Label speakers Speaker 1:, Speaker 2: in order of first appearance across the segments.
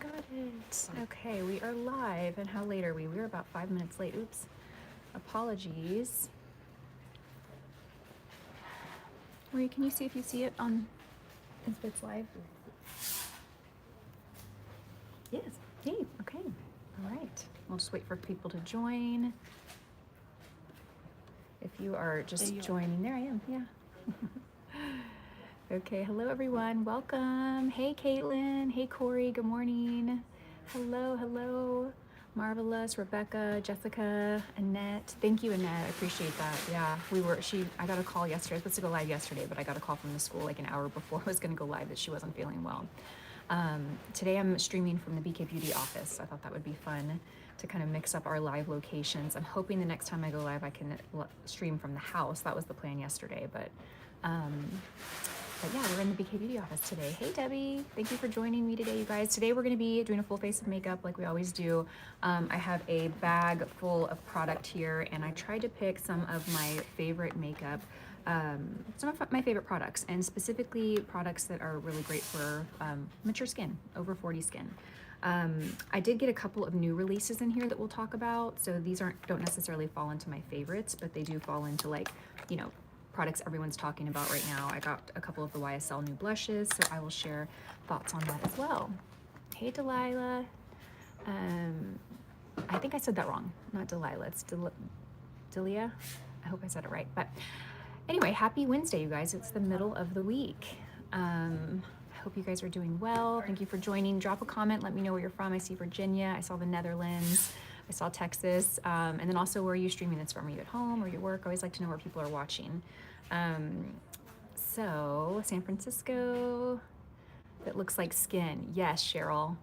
Speaker 1: got it. Okay, we are live. And how late are we? We're about 5 minutes late. Oops. Apologies. Marie, can you see if you see it on if it's live? Yes. Hey, okay. All right. We'll just wait for people to join. If you are just joining, there I am. Yeah. Okay, hello everyone. Welcome. Hey Caitlin. Hey Corey. Good morning. Hello, hello. Marvelous, Rebecca, Jessica, Annette. Thank you, Annette. I appreciate that. Yeah, I got a call yesterday. I was supposed to go live yesterday, but I got a call from the school like an hour before I was going to go live that she wasn't feeling well. Today I'm streaming from the BK Beauty office. I thought that would be fun to kind of mix up our live locations. I'm hoping the next time I go live I can stream from the house. That was the plan yesterday, but yeah, we're in the BK Beauty office today. Hey Debbie, thank you for joining me today, you guys. Today we're gonna be doing a full face of makeup like we always do. I have a bag full of product here and I tried to pick some of my favorite makeup, some of my favorite products, and specifically products that are really great for mature skin, over 40 skin. I did get a couple of new releases in here that we'll talk about. So these don't necessarily fall into my favorites, but they do fall into, like, you know, products everyone's talking about right now. I got a couple of the YSL new blushes, so I will share thoughts on that as well. Hey Delilah. I think I said that wrong. Not Delilah, it's Delia. I hope I said it right. But anyway, happy Wednesday, you guys. It's the middle of the week. I hope you guys are doing well. Thank you for joining. Drop a comment. Let me know where you're from. I see Virginia. I saw the Netherlands. I saw Texas. And then also, where are you streaming this from? Are you at home or you work? I always like to know where people are watching. So San Francisco, that looks like skin. Yes, Cheryl.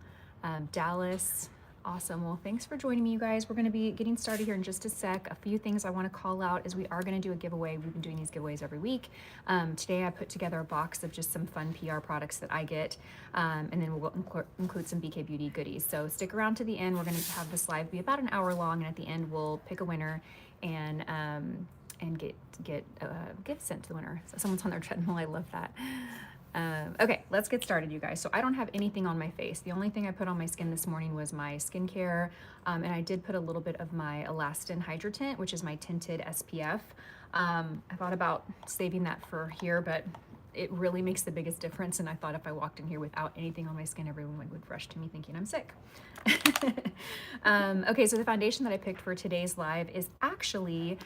Speaker 1: Dallas. Awesome. Well, thanks for joining me, you guys. We're going to be getting started here in just a sec. A few things I want to call out is we are going to do a giveaway. We've been doing these giveaways every week. Today I put together a box of just some fun PR products that I get, and then we'll include some BK Beauty goodies. So stick around to the end. We're going to have this live be about an hour long, and at the end we'll pick a winner and get a gift sent to the winner. So someone's on their treadmill. I love that. Okay, let's get started, you guys. So I don't have anything on my face. The only thing I put on my skin this morning was my skincare, and I did put a little bit of my ALASTIN Hydra Tint, which is my tinted SPF. I thought about saving that for here, but it really makes the biggest difference, and I thought if I walked in here without anything on my skin, everyone would rush to me thinking I'm sick. Okay, so the foundation that I picked for today's live is actually,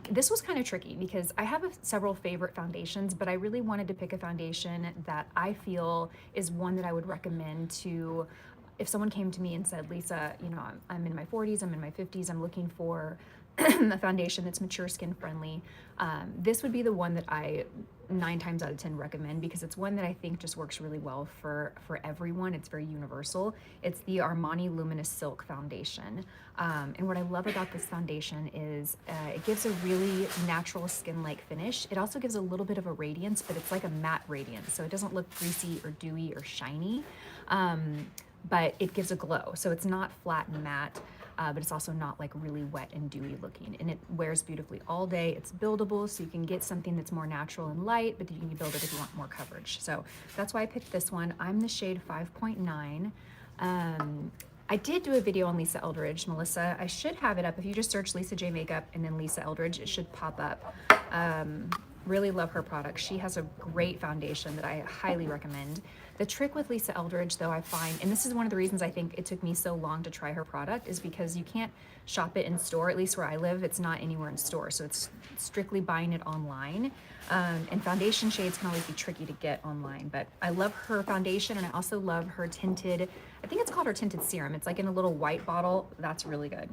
Speaker 1: this was kind of tricky because I have several favorite foundations, but I really wanted to pick a foundation that I feel is one that I would recommend to, if someone came to me and said, Lisa, you know, I'm in my 40s, I'm in my 50s, I'm looking for a foundation that's mature skin friendly. This would be the one that I 9 times out of 10 recommend because it's one that I think just works really well for everyone. It's very universal. It's the Armani Luminous Silk foundation. And what I love about this foundation is it gives a really natural skin-like finish. It also gives a little bit of a radiance, but it's like a matte radiance. So it doesn't look greasy or dewy or shiny, but it gives a glow. So it's not flat and matte. But it's also not like really wet and dewy looking, and it wears beautifully all day. It's buildable, so you can get something that's more natural and light, but you can build it if you want more coverage. So that's why I picked this one. I'm the shade 5.9. I did do a video on Lisa Eldridge, Melissa. I should have it up. If you just search Lisa J Makeup and then Lisa Eldridge, it should pop up. Really love her product. She has a great foundation that I highly recommend. The trick with Lisa Eldridge, though, I find, and this is one of the reasons I think it took me so long to try her product, is because you can't shop it in store. At least where I live, it's not anywhere in store, so it's strictly buying it online. And foundation shades can always be tricky to get online, but I love her foundation, and I also love her tinted, I think it's called her tinted serum. It's like in a little white bottle. That's really good.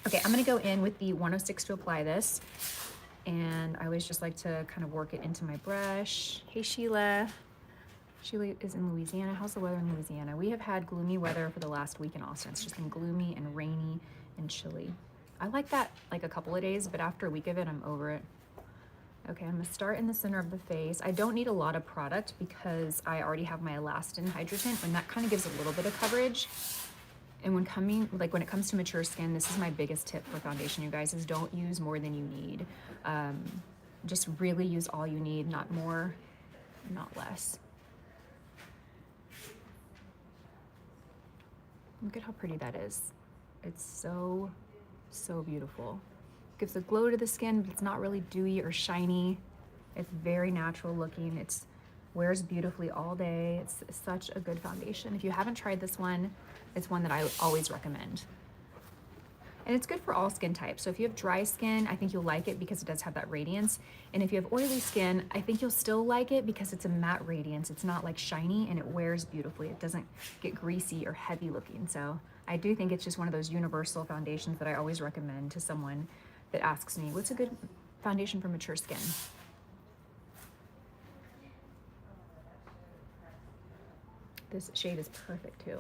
Speaker 1: Okay, I'm gonna go in with the 106 to apply this. And I always just like to kind of work it into my brush. Hey, Sheila. Sheila is in Louisiana. How's the weather in Louisiana? We have had gloomy weather for the last week in Austin. It's just been gloomy and rainy and chilly. I like that like a couple of days, but after a week of it, I'm over it. Okay, I'm gonna start in the center of the face. I don't need a lot of product because I already have my ALASTIN Hydra Tint, and that kind of gives a little bit of coverage. And when it comes to mature skin, this is my biggest tip for foundation, you guys, is don't use more than you need. Just really use all you need, not more, not less. Look at how pretty that is. It's so, so beautiful. Gives a glow to the skin, but it's not really dewy or shiny. It's very natural looking. It's wears beautifully all day. It's such a good foundation. If you haven't tried this one, it's one that I always recommend. And it's good for all skin types. So if you have dry skin, I think you'll like it because it does have that radiance. And if you have oily skin, I think you'll still like it because it's a matte radiance. It's not like shiny and it wears beautifully. It doesn't get greasy or heavy looking. So I do think it's just one of those universal foundations that I always recommend to someone that asks me, what's a good foundation for mature skin? This shade is perfect too.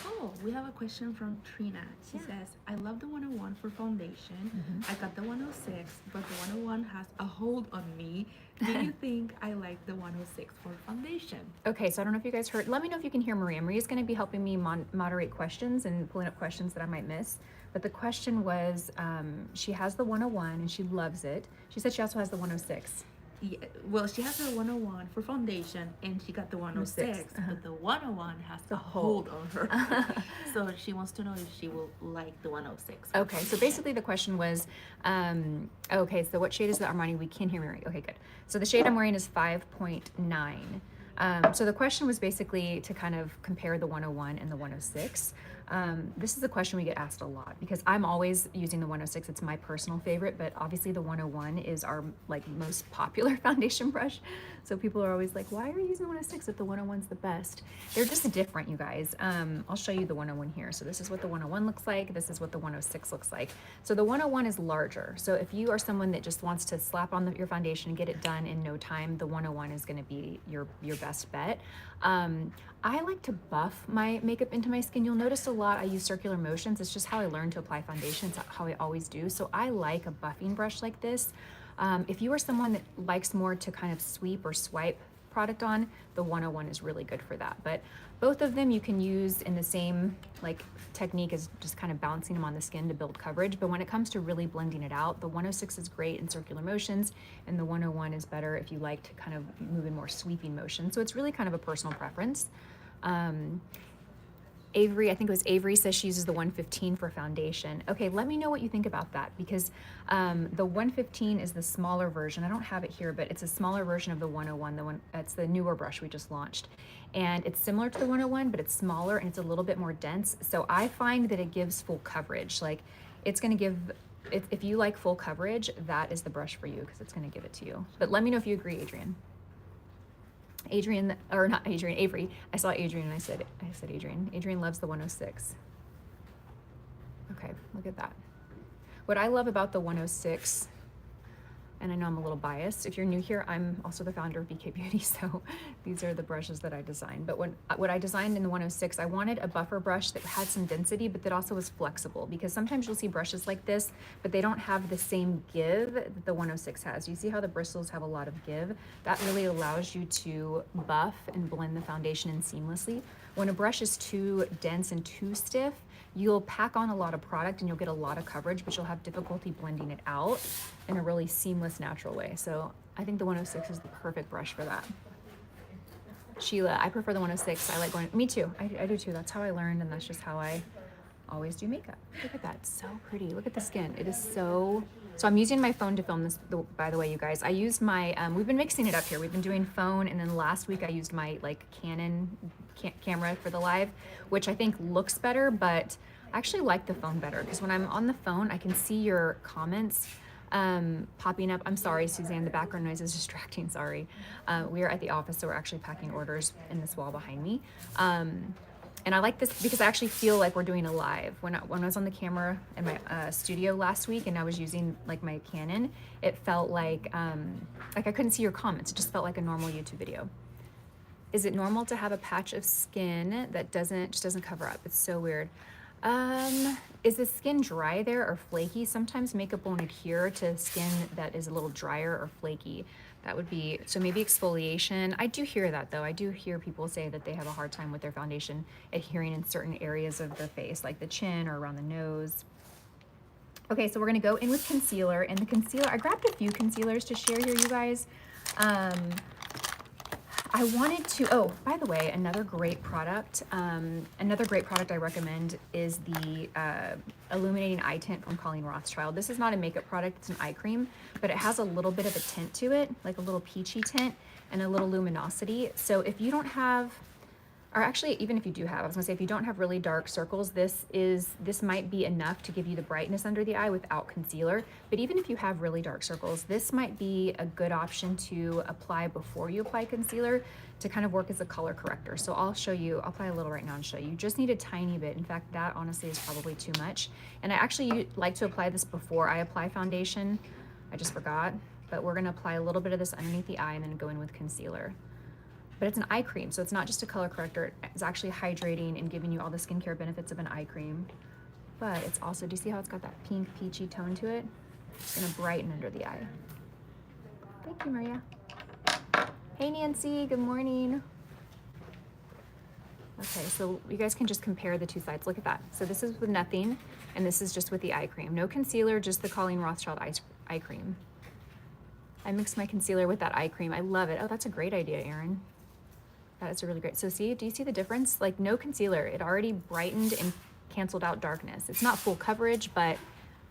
Speaker 2: Oh, we have a question from Trina. She says, I love the 101 for foundation. I got the 106, but the 101 has a hold on me. Do you think I like the 106 for foundation?
Speaker 1: Okay, so I don't know if you guys heard. Let me know if you can hear Maria. Maria's going to be helping me moderate questions and pulling up questions that I might miss. But the question was, she has the 101 and she loves it. She said she also has the 106.
Speaker 2: Yeah, well, she has the 101 for foundation and she got the 106, but the 101 has a hold on her. So she wants to know if she will like the 106.
Speaker 1: Okay, so basically the question was, okay, so what shade is the Armani? We can hear Mary. Okay, good. So the shade I'm wearing is 5.9. So the question was basically to kind of compare the 101 and the 106. This is a question we get asked a lot because I'm always using the 106. It's my personal favorite, but obviously the 101 is our like most popular foundation brush. So people are always like, why are you using the 106 if the 101's the best? They're just different, you guys. I'll show you the 101 here. So this is what the 101 looks like. This is what the 106 looks like. So the 101 is larger. So if you are someone that just wants to slap on your foundation and get it done in no time, the 101 is going to be your best bet. I like to buff my makeup into my skin. You'll notice a lot I use circular motions. It's just how I learned to apply foundation. It's how I always do. So I like a buffing brush like this. If you are someone that likes more to kind of sweep or swipe product on, the 101 is really good for that. But both of them you can use in the same like technique as just kind of bouncing them on the skin to build coverage. But when it comes to really blending it out, the 106 is great in circular motions and the 101 is better if you like to kind of move in more sweeping motion. So it's really kind of a personal preference. Avery, I think it was Avery, says she uses the 115 for foundation. Okay, let me know what you think about that because the 115 is the smaller version. I don't have it here, but it's a smaller version of the 101. It's the newer brush we just launched. And it's similar to the 101, but it's smaller and it's a little bit more dense. So I find that it gives full coverage. Like it's going to give, if you like full coverage, that is the brush for you because it's going to give it to you. But let me know if you agree, Adrian. Adrian, or not Adrian, Avery. I saw Adrian and I said Adrian. Adrian loves the 106. Okay, look at that. What I love about the 106, and I know I'm a little biased. If you're new here, I'm also the founder of BK Beauty, so these are the brushes that I designed. But what I designed in the 106, I wanted a buffer brush that had some density, but that also was flexible, because sometimes you'll see brushes like this, but they don't have the same give that the 106 has. You see how the bristles have a lot of give? That really allows you to buff and blend the foundation in seamlessly. When a brush is too dense and too stiff, you'll pack on a lot of product and you'll get a lot of coverage, but you'll have difficulty blending it out in a really seamless, natural way. So I think the 106 is the perfect brush for that. Sheila, I prefer the 106. I like going, me too. I do too. That's how I learned, and that's just how I always do makeup. Look at that, so pretty. Look at the skin. It is so I'm using my phone to film this, by the way, you guys. I used my, we've been mixing it up here. We've been doing phone, and then last week I used my like Canon camera for the live, which I think looks better, but I actually like the phone better because when I'm on the phone, I can see your comments popping up. I'm sorry, Suzanne, the background noise is distracting, sorry. We are at the office, so we're actually packing orders in this wall behind me. And I like this because I actually feel like we're doing a live. When I was on the camera in my studio last week and I was using like my Canon, it felt like I couldn't see your comments. It just felt like a normal YouTube video. Is it normal to have a patch of skin that just doesn't cover up? It's so weird. Is the skin dry there or flaky? Sometimes makeup won't adhere to skin that is a little drier or flaky. That would be, so maybe exfoliation. I do hear that though. I do hear people say that they have a hard time with their foundation adhering in certain areas of the face, like the chin or around the nose. Okay, so we're gonna go in with concealer, and the concealer, I grabbed a few concealers to share here, you guys. I wanted to, oh, by the way, another great product I recommend is the Illuminating Eye Tint from Colleen Rothschild. This is not a makeup product, it's an eye cream, but it has a little bit of a tint to it, like a little peachy tint and a little luminosity. So if you don't have, or actually even if you do have, I was gonna say if you don't have really dark circles, this might be enough to give you the brightness under the eye without concealer. But even if you have really dark circles, this might be a good option to apply before you apply concealer to kind of work as a color corrector. So I'll show you, I'll apply a little right now and show you. You just need a tiny bit. In fact, that honestly is probably too much. And I actually like to apply this before I apply foundation. I just forgot, but we're gonna apply a little bit of this underneath the eye and then go in with concealer. But it's an eye cream, so it's not just a color corrector. It's actually hydrating and giving you all the skincare benefits of an eye cream. But it's also, do you see how it's got that pink peachy tone to it? It's gonna brighten under the eye. Thank you, Maria. Hey, Nancy, good morning. Okay, so you guys can just compare the two sides. Look at that. So this is with nothing, and this is just with the eye cream. No concealer, just the Colleen Rothschild eye cream. I mixed my concealer with that eye cream. I love it. Oh, that's a great idea, Erin. That is a really great. So see, do you see the difference? Like no concealer, it already brightened and canceled out darkness. It's not full coverage, but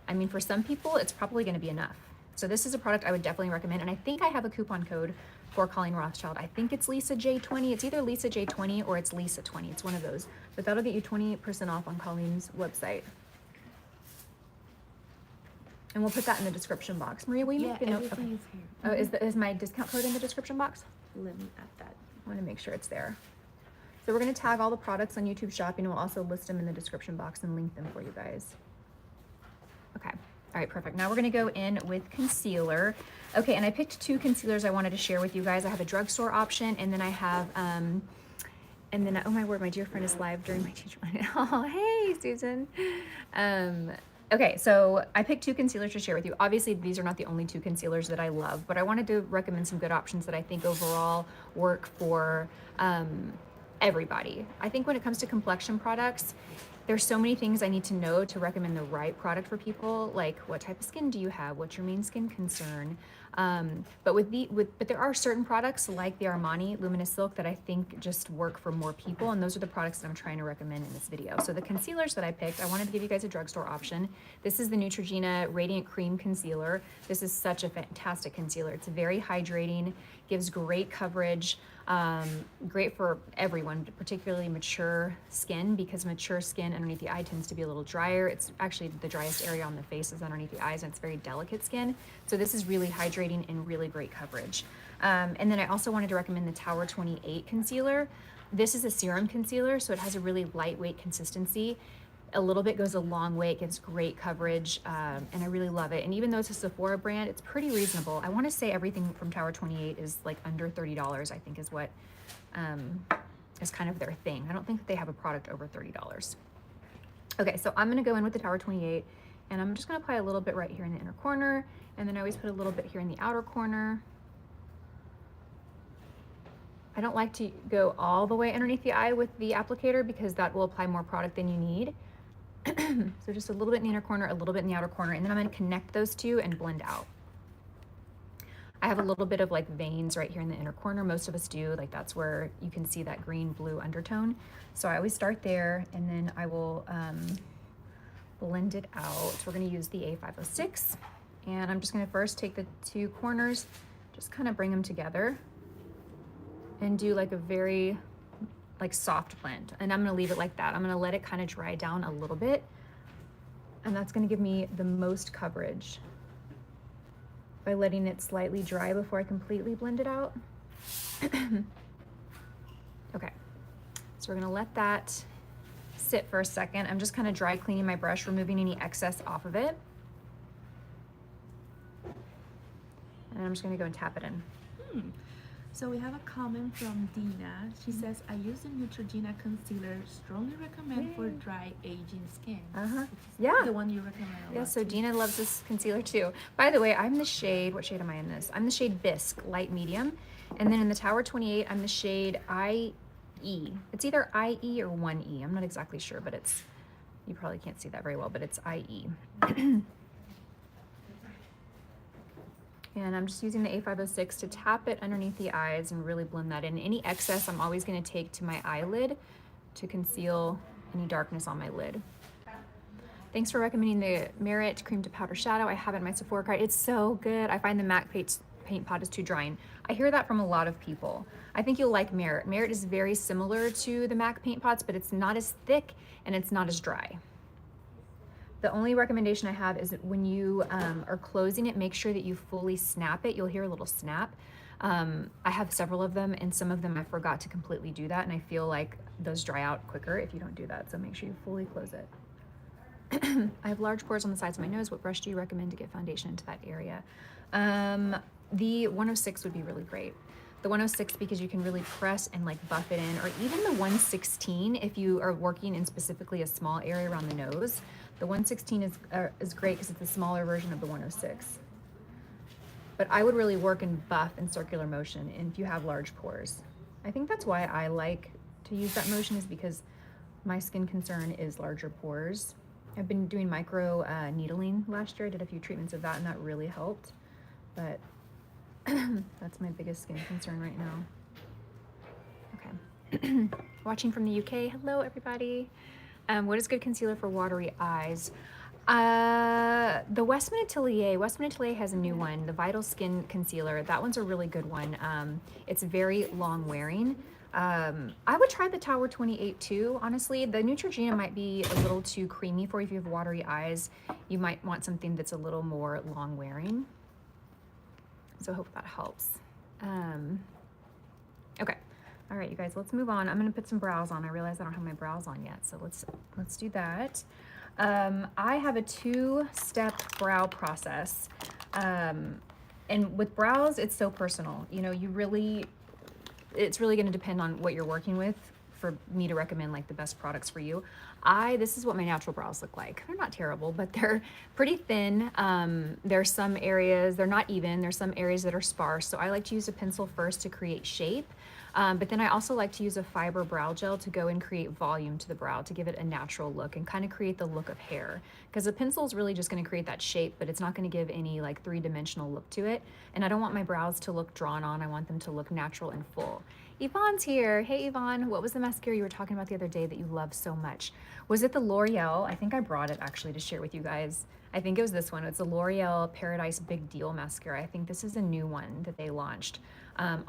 Speaker 1: I mean, for some people, it's probably gonna be enough. So this is a product I would definitely recommend. And I think I have a coupon code for Colleen Rothschild. I think it's Lisa J20. It's either Lisa J20 or it's Lisa 20. It's one of those, but that'll get you 20% off on Colleen's website. And we'll put that in the description box. Maria, will you make the note?
Speaker 2: Everything is here.
Speaker 1: Oh, is my discount code in the description box?
Speaker 2: Let me add that.
Speaker 1: I want to make sure it's there. So we're going to tag all the products on YouTube Shopping, and we'll also list them in the description box and link them for you guys. Okay. All right, perfect. Now we're going to go in with concealer. Okay, and I picked two concealers I wanted to share with you guys. I have a drugstore option, and then I have, oh my word, my dear friend is live during my teacher. Oh, hey, Susan. Okay, so I picked two concealers to share with you. Obviously, these are not the only two concealers that I love, but I wanted to recommend some good options that I think overall work for everybody. I think when it comes to complexion products, there's so many things I need to know to recommend the right product for people, like what type of skin do you have? What's your main skin concern? But there are certain products like the Armani Luminous Silk that I think just work for more people, and those are the products that I'm trying to recommend in this video. So the concealers that I picked, I wanted to give you guys a drugstore option. This is the Neutrogena Radiant Cream Concealer. This is such a fantastic concealer. It's very hydrating, gives great coverage, great for everyone, particularly mature skin, because mature skin underneath the eye tends to be a little drier. It's actually the driest area on the face is underneath the eyes, and it's very delicate skin. So this is really hydrating and really great coverage. And then I also wanted to recommend the Tower 28 concealer. This is a serum concealer, so it has a really lightweight consistency. A little bit goes a long way. It gives great coverage, and I really love it. And even though it's a Sephora brand, it's pretty reasonable. I want to say everything from Tower 28 is like under $30, I think is what is kind of their thing. I don't think that they have a product over $30. Okay, so I'm going to go in with the Tower 28, and I'm just going to apply a little bit right here in the inner corner, and then I always put a little bit here in the outer corner. I don't like to go all the way underneath the eye with the applicator because that will apply more product than you need. So just a little bit in the inner corner, a little bit in the outer corner, and then I'm going to connect those two and blend out. I have a little bit of like veins right here in the inner corner. Most of us do, like that's where you can see that green blue undertone. So I always start there, and then I will blend it out. So we're going to use the A506, and I'm just going to first take the two corners, just kind of bring them together and do like a very like soft blend, and I'm gonna leave it like that. I'm gonna let it kind of dry down a little bit, and that's gonna give me the most coverage by letting it slightly dry before I completely blend it out. Okay, so we're gonna let that sit for a second. I'm just kind of dry cleaning my brush, removing any excess off of it, and I'm just gonna go and tap it in.
Speaker 2: So we have a comment from Dina. She says, I use the Neutrogena concealer. Strongly recommend for dry aging skin.
Speaker 1: Yeah.
Speaker 2: The one you recommend a
Speaker 1: Yeah,
Speaker 2: lot
Speaker 1: so
Speaker 2: too.
Speaker 1: Dina loves this concealer too. By the way, I'm the shade, what shade am I in this? I'm the shade Bisque, light medium. And then in the Tower 28, I'm the shade IE. It's either IE or 1E. I'm not exactly sure, but it's, you probably can't see that very well, but it's IE. And I'm just using the A506 to tap it underneath the eyes and really blend that in. Any excess I'm always gonna take to my eyelid to conceal any darkness on my lid. Thanks for recommending the Merit Cream to Powder Shadow. I have it in my Sephora cart. It's so good. I find the MAC paint pot is too drying. I hear that from a lot of people. I think you'll like Merit. Merit is very similar to the MAC paint pots, but it's not as thick and it's not as dry. The only recommendation I have is that when you are closing it, make sure that you fully snap it. You'll hear a little snap. I have several of them, and some of them I forgot to completely do that, and I feel like those dry out quicker if you don't do that, so make sure you fully close it. I have large pores on the sides of my nose. What brush do you recommend to get foundation into that area? The 106 would be really great. The 106 because you can really press and like buff it in, or even the 116 if you are working in specifically a small area around the nose. The 116 is great because it's a smaller version of the 106. But I would really work in buff and circular motion if you have large pores. I think that's why I like to use that motion, is because my skin concern is larger pores. I've been doing micro needling last year. I did a few treatments of that and that really helped. But that's my biggest skin concern right now. Okay. Watching from the UK. Hello, everybody. What is good concealer for watery eyes? The WESTMAN Atelier. WESTMAN Atelier has a new one, the Vital Skin Concealer. That one's a really good one. It's very long wearing. I would try the Tower 28 too, honestly. The Neutrogena might be a little too creamy for you if you have watery eyes. You might want something that's a little more long wearing. So I hope that helps. Okay. All right, you guys, let's move on. I'm gonna put some brows on. I realize I don't have my brows on yet, so let's do that. I have a two-step brow process. And with brows, it's so personal. You know, it's really gonna depend on what you're working with for me to recommend like the best products for you. This is what my natural brows look like. They're not terrible, but they're pretty thin. There's some areas, they're not even, there's some areas that are sparse. So I like to use a pencil first to create shape. But then I also like to use a fiber brow gel to go and create volume to the brow to give it a natural look and kind of create the look of hair. Because a pencil is really just going to create that shape, but it's not going to give any like three-dimensional look to it. And I don't want my brows to look drawn on. I want them to look natural and full. Yvonne's here. Hey, Yvonne. What was the mascara you were talking about the other day that you love so much? Was it the L'Oreal? I think I brought it actually to share with you guys. I think it was this one. It's a L'Oreal Paradise Big Deal mascara. I think this is a new one that they launched.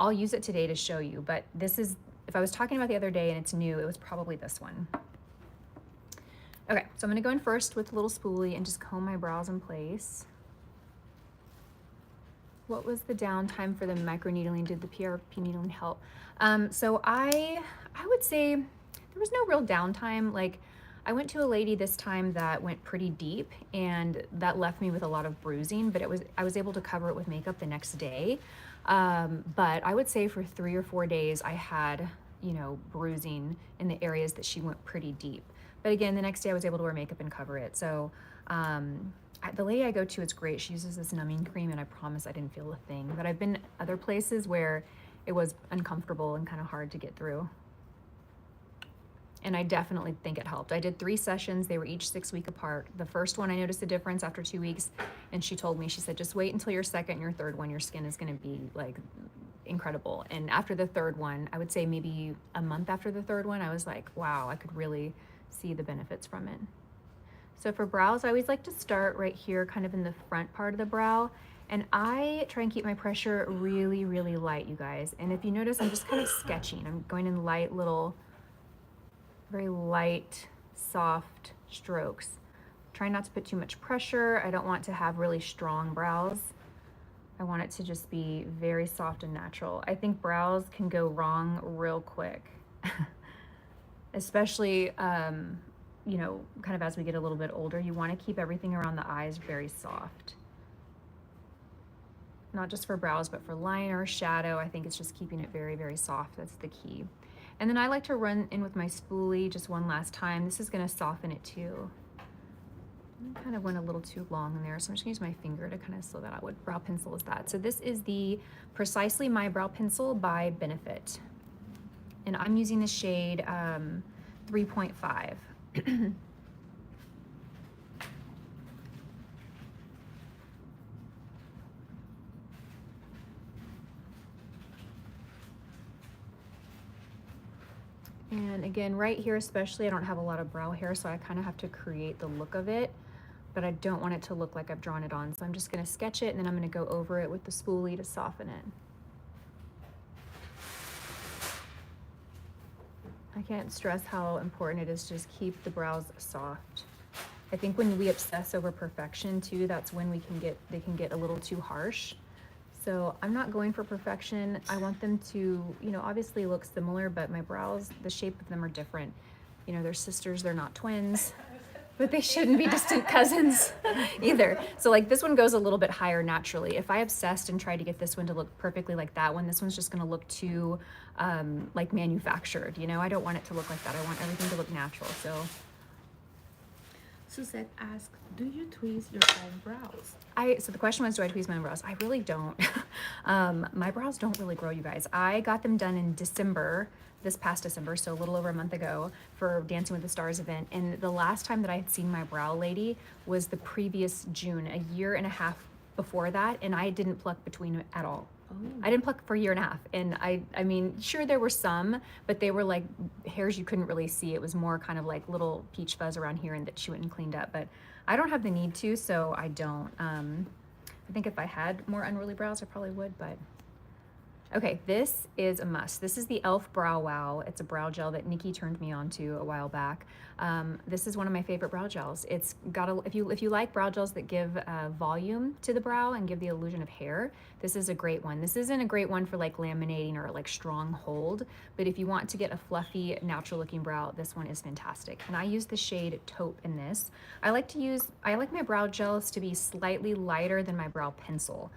Speaker 1: I'll use it today to show you, but this is, if I was talking about the other day and it's new, it was probably this one. Okay, so I'm gonna go in first with a little spoolie and just comb my brows in place. What was the downtime for the micro needling? Did the PRP needling help? So I would say there was no real downtime. Like, I went to a lady this time that went pretty deep and that left me with a lot of bruising, but I was able to cover it with makeup the next day. But I would say for 3 or 4 days I had, you know, bruising in the areas that she went pretty deep. But again, the next day I was able to wear makeup and cover it. So the lady I go to, it's great. She uses this numbing cream and I promise I didn't feel a thing. But I've been other places where it was uncomfortable and kind of hard to get through. And I definitely think it helped. I did 3 sessions. They were each 6 weeks apart. The first one, I noticed a difference after 2 weeks. And she told me, she said, just wait until your second and your third one. Your skin is going to be like incredible. And after the third one, I would say maybe a month after the third one, I was like, wow, I could really see the benefits from it. So for brows, I always like to start right here, kind of in the front part of the brow. And I try and keep my pressure really, really light, you guys. And if you notice, I'm just kind of sketching. I'm going in light little, very light, soft strokes. Try not to put too much pressure. I don't want to have really strong brows. I want it to just be very soft and natural. I think brows can go wrong real quick, especially, you know, kind of as we get a little bit older. You want to keep everything around the eyes very soft. Not just for brows, but for liner, shadow. I think it's just keeping it very, very soft. That's the key. And then I like to run in with my spoolie just one last time. This is going to soften it too. I kind of went a little too long in there, so I'm just going to use my finger to kind of slow that out. What brow pencil is that? So this is the Precisely My Brow Pencil by Benefit. And I'm using the shade 3.5. And again, right here especially, I don't have a lot of brow hair, so I kind of have to create the look of it, but I don't want it to look like I've drawn it on. So I'm just gonna sketch it, and then I'm gonna go over it with the spoolie to soften it. I can't stress how important it is to just keep the brows soft. I think when we obsess over perfection too, that's when they can get a little too harsh. So I'm not going for perfection. I want them to, you know, obviously look similar, but my brows, the shape of them are different. You know, they're sisters, they're not twins, but they shouldn't be distant cousins either. So like this one goes a little bit higher naturally. If I obsessed and tried to get this one to look perfectly like that one, this one's just gonna look too like manufactured, you know? I don't want it to look like that. I want everything to look natural, so.
Speaker 2: Suzette asked, do you tweeze your own brows?
Speaker 1: So the question was, do I tweeze my brows? I really don't. My brows don't really grow, you guys. I got them done in December, this past December, so a little over a month ago for Dancing with the Stars event. And the last time that I had seen my brow lady was the previous June, a year and a half before that, and I didn't pluck between at all.
Speaker 2: Oh.
Speaker 1: I didn't pluck for a year and a half, and I mean, sure there were some, but they were like hairs you couldn't really see. It was more kind of like little peach fuzz around here, and that she went and cleaned up. But I don't have the need to, so I don't. I think if I had more unruly brows, I probably would, but. Okay, this is a must. This is the e.l.f. Brow Wow. It's a brow gel that Nikki turned me on to a while back. This is one of my favorite brow gels. It's got a, if you like brow gels that give volume to the brow and give the illusion of hair, this is a great one. This isn't a great one for like laminating or like strong hold, but if you want to get a fluffy, natural looking brow, this one is fantastic. And I use the shade Taupe in this. I like my brow gels to be slightly lighter than my brow pencil.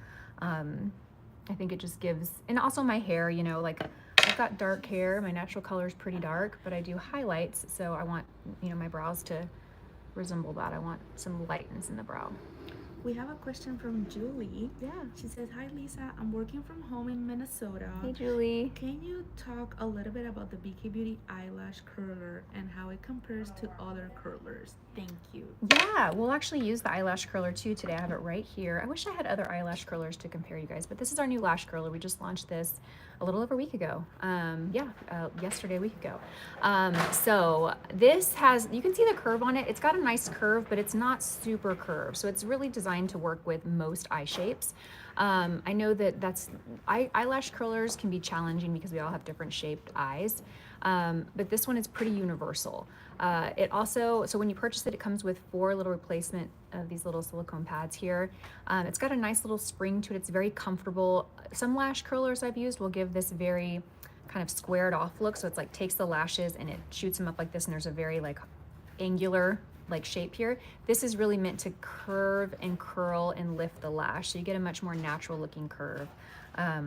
Speaker 1: I think it just gives, and also my hair, you know, like I've got dark hair, my natural color is pretty dark, but I do highlights, so I want, you know, my brows to resemble that. I want some lightness in the brow.
Speaker 2: We have a question from Julie.
Speaker 1: Yeah.
Speaker 2: She says, hi Lisa, I'm working from home in Minnesota.
Speaker 1: Hey Julie.
Speaker 2: Can you talk a little bit about the BK Beauty eyelash curler and how it compares to other curlers? Thank you.
Speaker 1: Yeah, we'll actually use the eyelash curler too today. I have it right here. I wish I had other eyelash curlers to compare, you guys, but this is our new lash curler. We just launched this a little over a week ago. Yesterday, a week ago. So this has, you can see the curve on it. It's got a nice curve, but it's not super curved. So it's really designed to work with most eye shapes. I know that eyelash curlers can be challenging because we all have different shaped eyes. But this one is pretty universal. It also, so when you purchase it, it comes with 4 little replacement of these little silicone pads here. It's got a nice little spring to it. It's very comfortable. Some lash curlers I've used will give this very kind of squared off look. So it's like takes the lashes and it shoots them up like this, and there's a very like angular like shape here. This is really meant to curve and curl and lift the lash, so you get a much more natural looking curve.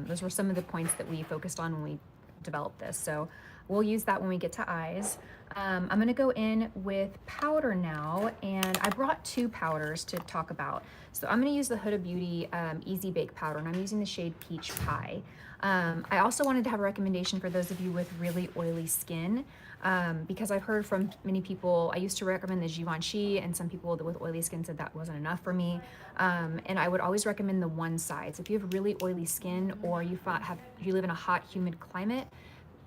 Speaker 1: Those were some of the points that we focused on when we developed this, so we'll use that when we get to eyes. I'm gonna go in with powder now, and I brought 2 powders to talk about. So I'm gonna use the Huda Beauty Easy Bake Powder, and I'm using the shade Peach Pie. I also wanted to have a recommendation for those of you with really oily skin, because I've heard from many people. I used to recommend the Givenchy, and some people with oily skin said that wasn't enough for me. And I would always recommend the one side. So if you have really oily skin, or you live in a hot, humid climate,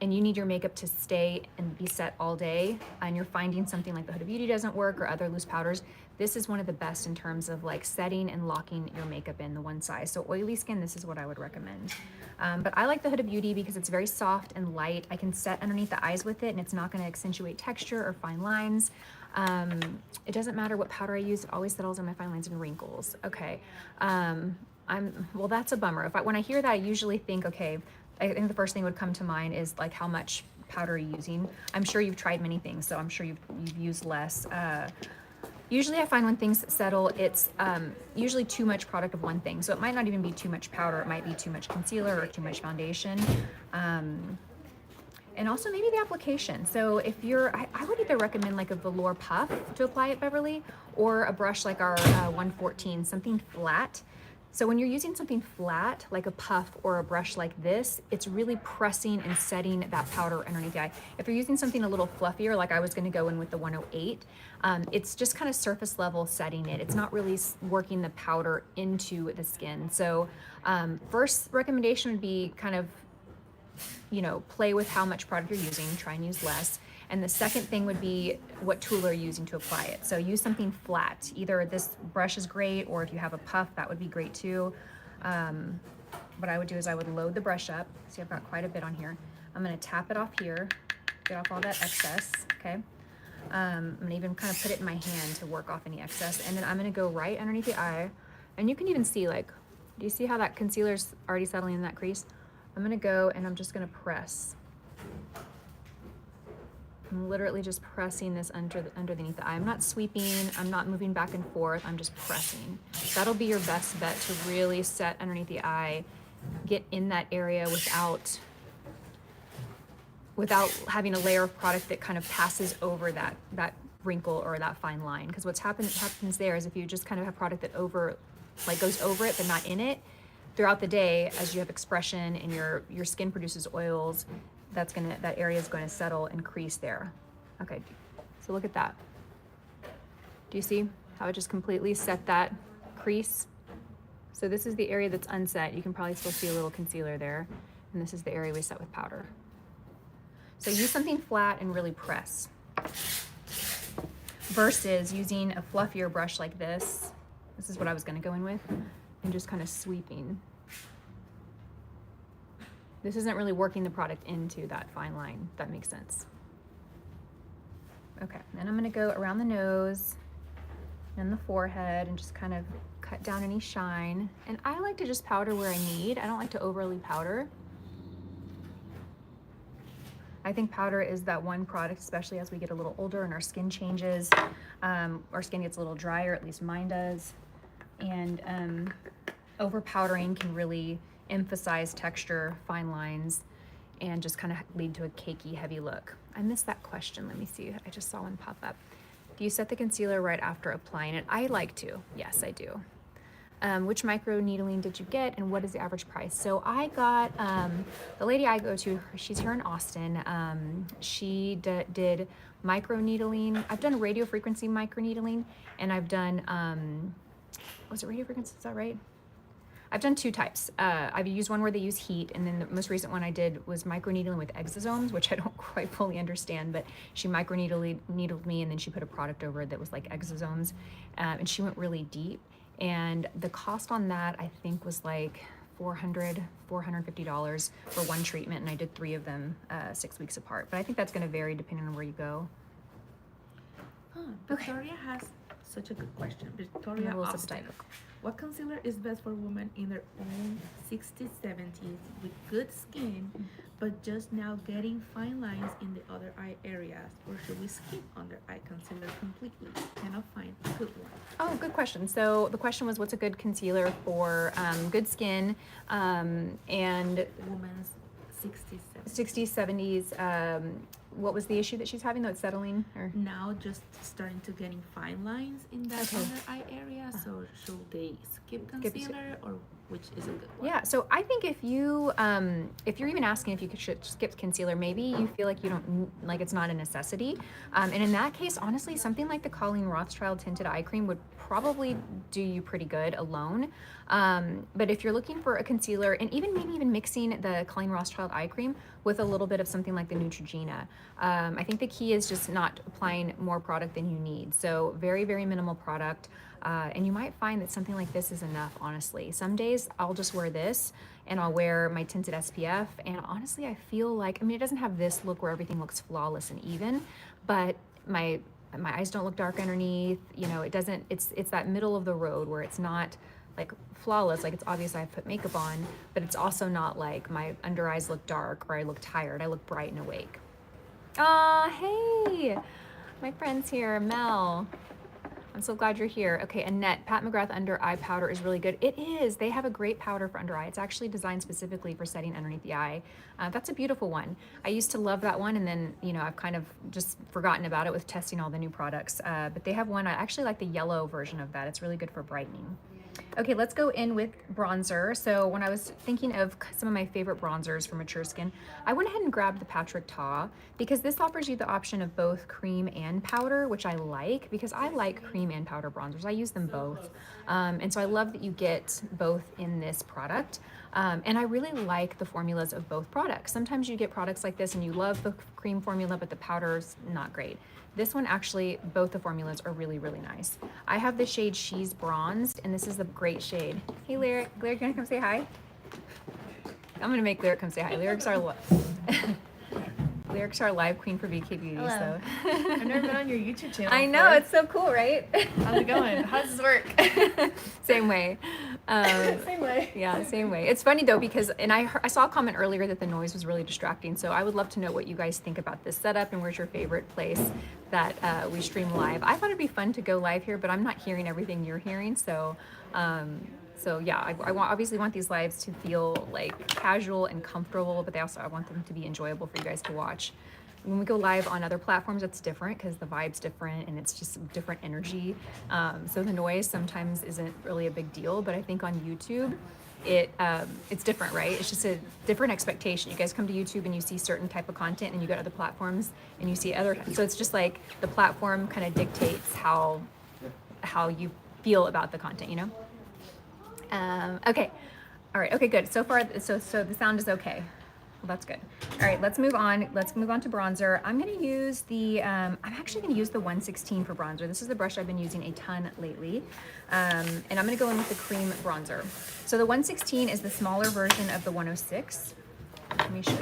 Speaker 1: and you need your makeup to stay and be set all day, and you're finding something like the Huda Beauty doesn't work, or other loose powders, this is one of the best in terms of like setting and locking your makeup in the one size. So oily skin, this is what I would recommend. But I like the Huda Beauty because it's very soft and light. I can set underneath the eyes with it, and it's not gonna accentuate texture or fine lines. It doesn't matter what powder I use, it always settles on my fine lines and wrinkles. Okay, well, that's a bummer. When I hear that, I usually think, okay, I think the first thing would come to mind is like, how much powder are you using? I'm sure you've tried many things, so I'm sure you've used less. Usually I find when things settle, it's usually too much product of one thing. So it might not even be too much powder, it might be too much concealer or too much foundation. And also maybe the application. So if I would either recommend like a velour puff to apply at Beverly, or a brush like our 114, something flat. So when you're using something flat, like a puff or a brush like this, it's really pressing and setting that powder underneath the eye. If you're using something a little fluffier, like I was gonna go in with the 108, it's just kind of surface level setting it. It's not really working the powder into the skin. So first recommendation would be kind of you know, play with how much product you're using, try and use less. And the second thing would be what tool are you using to apply it. So use something flat. Either this brush is great, or if you have a puff, that would be great too. What I would do is I would load the brush up. See, I've got quite a bit on here. I'm gonna tap it off here, get off all that excess, okay? I'm gonna even kind of put it in my hand to work off any excess. And then I'm gonna go right underneath the eye. And you can even see, like, do you see how that concealer's already settling in that crease? I'm gonna go and I'm just gonna press. I'm literally just pressing this underneath the eye. I'm not sweeping, I'm not moving back and forth, I'm just pressing. That'll be your best bet to really set underneath the eye, get in that area without having a layer of product that kind of passes over that wrinkle or that fine line. Because what's happens there is if you just kind of have product that goes over it but not in it, throughout the day, as you have expression and your skin produces oils, that area is going to settle and crease there. Okay, so look at that. Do you see how it just completely set that crease? So this is the area that's unset. You can probably still see a little concealer there. And this is the area we set with powder. So use something flat and really press. Versus using a fluffier brush like this. This is what I was going to go in with. And just kind of sweeping. This isn't really working the product into that fine line, if that makes sense. Okay, then I'm gonna go around the nose and the forehead and just kind of cut down any shine. And I like to just powder where I need. I don't like to overly powder. I think powder is that one product, especially as we get a little older and our skin changes. Our skin gets a little drier, at least mine does. And over powdering can really emphasize texture, fine lines, and just kind of lead to a cakey, heavy look. I missed that question. Let me see. I just saw one pop up. Do you set the concealer right after applying it? I like to. Yes, I do. Which micro needling did you get, and what is the average price? So I got, the lady I go to, she's here in Austin. She did micro needling. I've done radio frequency micro needling, and I've done, was it radio frequency? Is that right? I've done two types. I've used one where they use heat, and then the most recent one I did was microneedling with exosomes, which I don't quite fully understand, but she microneedled me, and then she put a product over it that was like exosomes, and she went really deep. And the cost on that, I think, was like $450 for one treatment, and I did 3 of them 6 weeks apart. But I think that's gonna vary depending on where you go.
Speaker 2: Victoria has such a good question. Victoria Austin. What concealer is best for women in their own 60s, 70s with good skin, but just now getting fine lines in the other eye areas? Or should we skip under eye concealer completely? Cannot find a good one.
Speaker 1: Oh, good question. So the question was, what's a good concealer for good skin and
Speaker 2: Women's 60s, 70s.
Speaker 1: 60s, 70s. What was the issue that she's having, though? It's settling? Or?
Speaker 2: Now just starting to getting fine lines in that under eye area. So should they skip concealer, or which is a good one?
Speaker 1: Yeah, so I think if you're even asking if you should skip concealer, maybe you feel like you don't, like it's not a necessity. And in that case, honestly, something like the Colleen Rothschild Tinted Eye Cream would probably do you pretty good alone. But if you're looking for a concealer, and maybe even mixing the Colleen Rothschild Eye Cream with a little bit of something like the Neutrogena, I think the key is just not applying more product than you need. So very, very minimal product. And you might find that something like this is enough, honestly. Some days I'll just wear this and I'll wear my tinted SPF. And honestly, I feel like, I mean, it doesn't have this look where everything looks flawless and even, but my eyes don't look dark underneath. You know, it doesn't, it's that middle of the road where it's not like flawless, like it's obvious I've put makeup on, but it's also not like my under eyes look dark or I look tired. I look bright and awake. Hey, my friend's here, Mel. I'm so glad you're here. Okay, Annette, Pat McGrath under eye powder is really good. It is. They have a great powder for under eye. It's actually designed specifically for setting underneath the eye. That's a beautiful one. I used to love that one, and then, you know, I've kind of just forgotten about it with testing all the new products. But they have one, I actually like the yellow version of that. It's really good for brightening. Okay, let's go in with bronzer. So when I was thinking of some of my favorite bronzers for mature skin, I went ahead and grabbed the Patrick Ta because this offers you the option of both cream and powder, which I like because I like cream and powder bronzers. I use them both. And so I love that you get both in this product. And I really like the formulas of both products. Sometimes you get products like this and you love the cream formula, but the powder's not great. This one actually, both the formulas are really, really nice. I have the shade She's Bronzed, and this is the great shade. Hey, Lyric. Lyric, you wanna come say hi? I'm gonna make Lyric come say hi. Lyric's our Lyric's our live queen for BK Beauty.
Speaker 2: Hello.
Speaker 1: So
Speaker 2: I've never been on your YouTube channel.
Speaker 1: I know,
Speaker 2: before.
Speaker 1: it's so cool, right?
Speaker 2: How's it going? How does this work?
Speaker 1: Same way.
Speaker 2: Same way.
Speaker 1: Yeah, same way. It's funny though because, and I saw a comment earlier that the noise was really distracting. So I would love to know what you guys think about this setup and where's your favorite place that we stream live. I thought it'd be fun to go live here, but I'm not hearing everything you're hearing. So, yeah, I obviously want these lives to feel like casual and comfortable, but I want them to be enjoyable for you guys to watch. When we go live on other platforms, it's different because the vibe's different and it's just different energy. So the noise sometimes isn't really a big deal, but I think on YouTube, it's different, right? It's just a different expectation. You guys come to YouTube and you see certain type of content, and you go to other platforms and you see other. So it's just like the platform kind of dictates how you feel about the content, you know? Okay. All right. Okay, good. So far, so the sound is okay. Well, that's good. All right, let's move on. Let's move on to bronzer. I'm going to use the, I'm actually going to use the 116 for bronzer. This is the brush I've been using a ton lately. And I'm going to go in with the cream bronzer. So the 116 is the smaller version of the 106. Let me show you.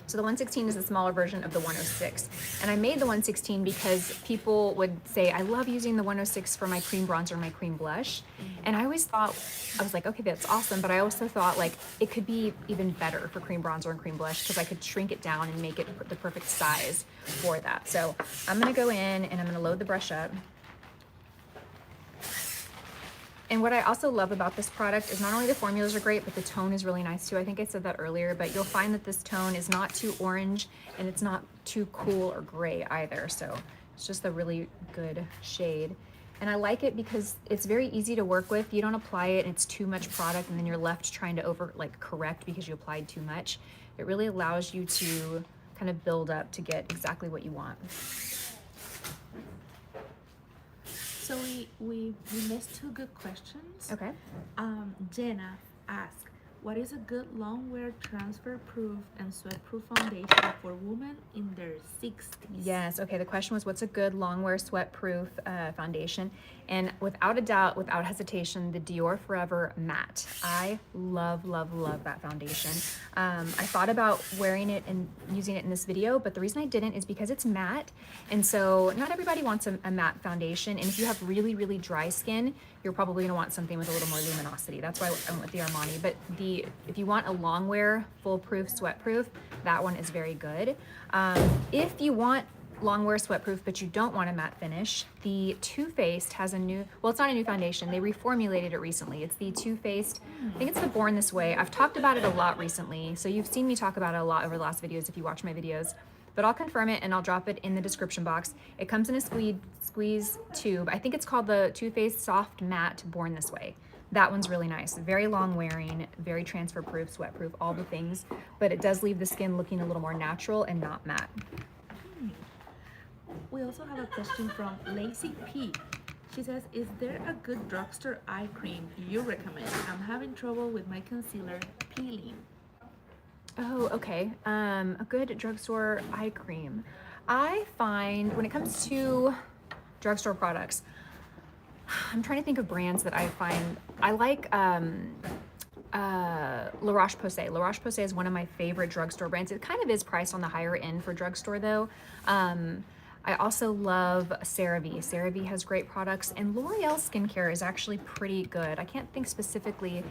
Speaker 1: So the 116 is the smaller version of the 106. And I made the 116 because people would say, I love using the 106 for my cream bronzer and my cream blush. And I always thought, I was like, okay, that's awesome. But I also thought like it could be even better for cream bronzer and cream blush because I could shrink it down and make it the perfect size for that. So I'm gonna go in and I'm gonna load the brush up. And what I also love about this product is not only the formulas are great, but the tone is really nice too. I think I said that earlier, but you'll find that this tone is not too orange and it's not too cool or gray either. So it's just a really good shade. And I like it because it's very easy to work with. You don't apply it and it's too much product and then you're left trying to correct because you applied too much. It really allows you to kind of build up to get exactly what you want.
Speaker 2: So we missed two good questions.
Speaker 1: Okay.
Speaker 2: Jenna asked, what is a good long wear transfer proof and sweat proof foundation for women in their 60s?
Speaker 1: Yes, okay, the question was what's a good long wear sweat proof foundation? And without a doubt, without hesitation, the Dior Forever Matte. I love, love, love that foundation. I thought about wearing it and using it in this video, but the reason I didn't is because it's matte. And so not everybody wants a matte foundation. And if you have really, really dry skin, you're probably gonna want something with a little more luminosity. That's why I went with the Armani. But if you want a long wear, foolproof, sweat proof, that one is very good. If you want long wear sweat proof, but you don't want a matte finish, the Too Faced has a new, well, it's not a new foundation. They reformulated it recently. It's the Too Faced, I think it's the Born This Way. I've talked about it a lot recently. So you've seen me talk about it a lot over the last videos if you watch my videos, but I'll confirm it and I'll drop it in the description box. It comes in a squeeze tube. I think it's called the Too Faced Soft Matte Born This Way. That one's really nice. Very long wearing, very transfer proof, sweat proof, all the things, but it does leave the skin looking a little more natural and not matte.
Speaker 2: We also have a question from Lacey P. She says, is there a good drugstore eye cream you recommend? I'm having trouble with my concealer peeling.
Speaker 1: Oh, okay. A good drugstore eye cream. I find when it comes to drugstore products, I'm trying to think of brands that I find. I like La Roche-Posay. La Roche-Posay is one of my favorite drugstore brands. It kind of is priced on the higher end for drugstore though. I also love CeraVe. CeraVe has great products, and L'Oreal skincare is actually pretty good. I can't think specifically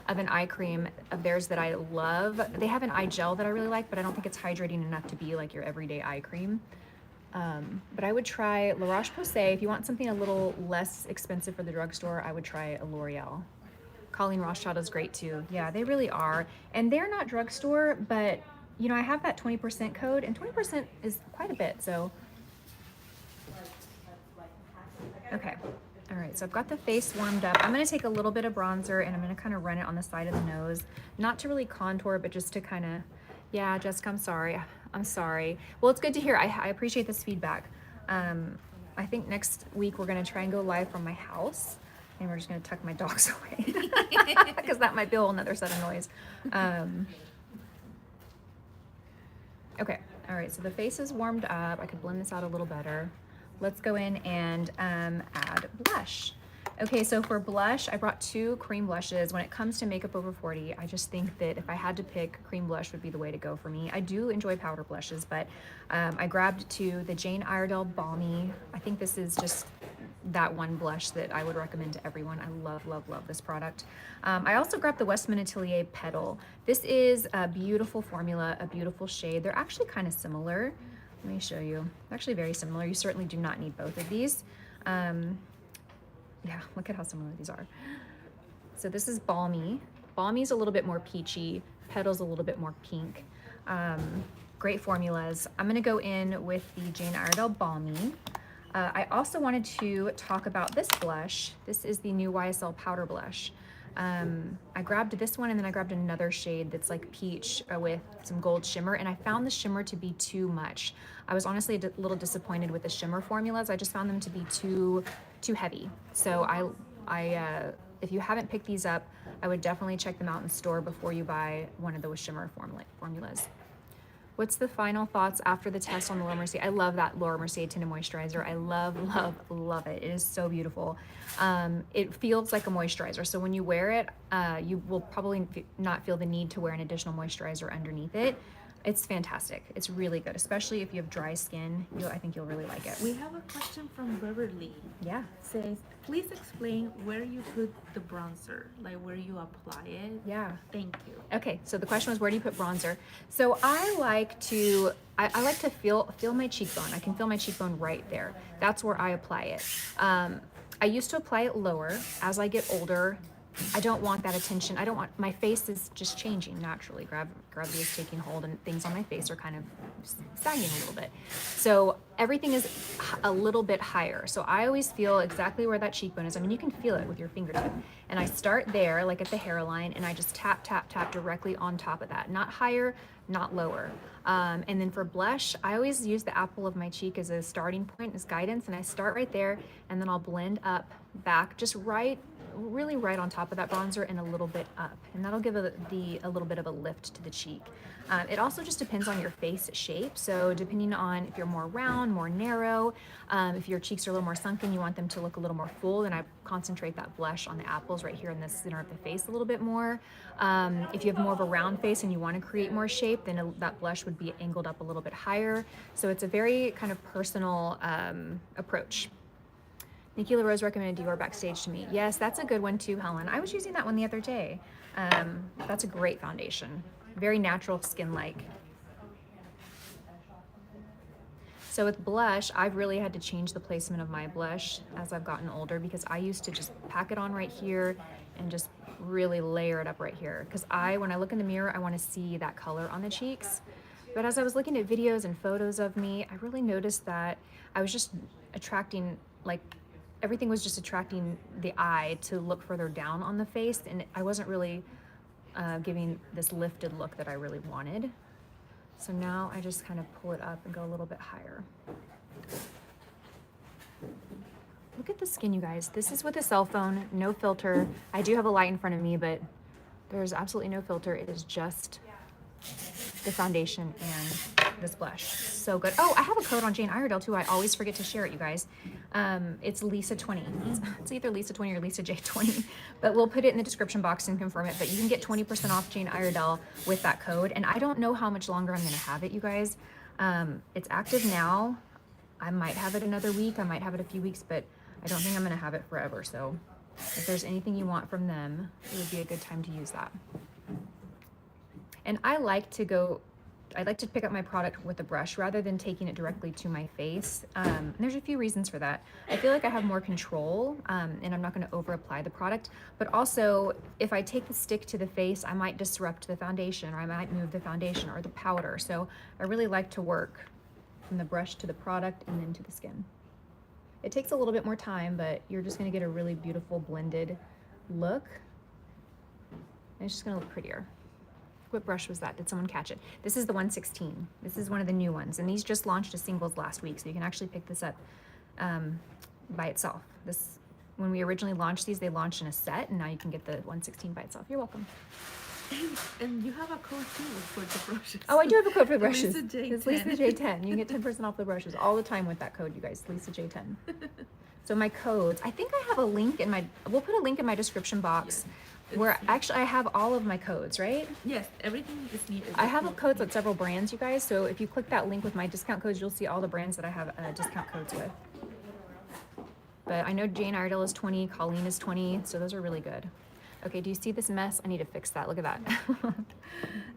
Speaker 1: of an eye cream of theirs that I love. They have an eye gel that I really like, but I don't think it's hydrating enough to be like your everyday eye cream. But I would try La Roche-Posay. If you want something a little less expensive for the drugstore, I would try a L'Oreal. Colleen Rothschild is great too. Yeah, they really are. And they're not drugstore, but you know, I have that 20% code, and 20% is quite a bit, so. Okay, all right, so I've got the face warmed up. I'm gonna take a little bit of bronzer and I'm gonna kind of run it on the side of the nose. Not to really contour, but just to kind of, yeah, Jessica, I'm sorry. I'm sorry. Well, it's good to hear. I appreciate this feedback. I think next week we're gonna try and go live from my house. And we're just gonna tuck my dogs away because that might be a whole nother set of noise. Okay, all right, so the face is warmed up. I could blend this out a little better. Let's go in and add blush. Okay, so for blush, I brought 2 cream blushes. When it comes to makeup over 40, I just think that if I had to pick, cream blush would be the way to go for me. I do enjoy powder blushes, but I grabbed 2, the Jane Iredale Balmy. I think this is just that one blush that I would recommend to everyone. I love, love, love this product. I also grabbed the WESTMAN Atelier Petal. This is a beautiful formula, a beautiful shade. They're actually kind of similar. Let me show you. They're actually very similar. You certainly do not need both of these. Yeah, look at how similar these are. So this is Balmy. Balmy's a little bit more peachy. Petal's a little bit more pink. Great formulas. I'm gonna go in with the Jane Iredale Balmy. I also wanted to talk about this blush. This is the new YSL Powder Blush. I grabbed this one and then I grabbed another shade that's like peach with some gold shimmer, and I found the shimmer to be too much. I was honestly a little disappointed with the shimmer formulas. I just found them to be too heavy. So if you haven't picked these up, I would definitely check them out in store before you buy one of those shimmer formulas. What's the final thoughts after the test on the Laura Mercier? I love that Laura Mercier Tinted Moisturizer. I love, love, love it. It is so beautiful. It feels like a moisturizer. So when you wear it, you will probably not feel the need to wear an additional moisturizer underneath it. It's fantastic. It's really good, especially if you have dry skin. I think you'll really like it.
Speaker 2: We have a question from Beverly.
Speaker 1: Yeah.
Speaker 2: It says, please explain where you put the bronzer, like where you apply it.
Speaker 1: Yeah.
Speaker 2: Thank you.
Speaker 1: Okay, so the question was, where do you put bronzer? So I like to feel my cheekbone. I can feel my cheekbone right there. That's where I apply it. I used to apply it lower. As I get older, I don't want that attention. I don't want, my face is just changing naturally. Gravity is taking hold and things on my face are kind of sagging a little bit. So everything is a little bit higher. So I always feel exactly where that cheekbone is. I mean, you can feel it with your fingertip. And I start there, like at the hairline, and I just tap, tap, tap directly on top of that. Not higher, not lower. And then for blush, I always use the apple of my cheek as a starting point, as guidance. And I start right there, and then I'll blend up back, just really right on top of that bronzer and a little bit up, and that'll give a little bit of a lift to the cheek. It also just depends on your face shape. So depending on if you're more round, more narrow, if your cheeks are a little more sunken, you want them to look a little more full, then I concentrate that blush on the apples right here in the center of the face a little bit more. If you have more of a round face and you want to create more shape, then that blush would be angled up a little bit higher. So it's a very kind of personal approach. Nikki LaRose recommended Dior Backstage to me. Yes, that's a good one too, Helen. I was using that one the other day. That's a great foundation. Very natural skin-like. So with blush, I've really had to change the placement of my blush as I've gotten older, because I used to just pack it on right here and just really layer it up right here. Because when I look in the mirror, I want to see that color on the cheeks. But as I was looking at videos and photos of me, I really noticed that I was just attracting, like, everything was just attracting the eye to look further down on the face, and I wasn't really giving this lifted look that I really wanted. So now I just kind of pull it up and go a little bit higher. Look at the skin, you guys. This is with a cell phone, no filter. I do have a light in front of me, but there's absolutely no filter. It is just the foundation and this blush. So good. Oh, I have a code on Jane Iredale too. I always forget to share it, you guys. It's Lisa20. It's either Lisa20 or LisaJ20, but we'll put it in the description box and confirm it. But you can get 20% off Jane Iredale with that code. And I don't know how much longer I'm going to have it, you guys. It's active now. I might have it another week. I might have it a few weeks, but I don't think I'm going to have it forever. So if there's anything you want from them, it would be a good time to use that. And I like to pick up my product with a brush rather than taking it directly to my face. And there's a few reasons for that. I feel like I have more control, and I'm not going to over apply the product. But also, if I take the stick to the face, I might disrupt the foundation, or I might move the foundation or the powder. So I really like to work from the brush to the product and then to the skin. It takes a little bit more time, but you're just going to get a really beautiful blended look. And it's just going to look prettier. What brush was that? Did someone catch it? This is the 116. This is one of the new ones, and these just launched as singles last week, so you can actually pick this up by itself. This when we originally launched these, they launched in a set, and now you can get the 1/16 by itself. You're welcome.
Speaker 2: And you have a code too for the brushes.
Speaker 1: Oh, I do have a code for the brushes.
Speaker 2: Lisa J10.
Speaker 1: It's Lisa J10. You can get 10% off the brushes all the time with that code, you guys. Lisa J10. So my codes, I think I have a link in my, we'll put a link in my description box where actually I have all of my codes, right?
Speaker 2: Yes, everything is neat.
Speaker 1: I have codes at several brands, you guys. So if you click that link with my discount codes, you'll see all the brands that I have discount codes with. But I know Jane Iredale is 20, Colleen is 20, so those are really good. Okay, do you see this mess? I need to fix that. Look at that.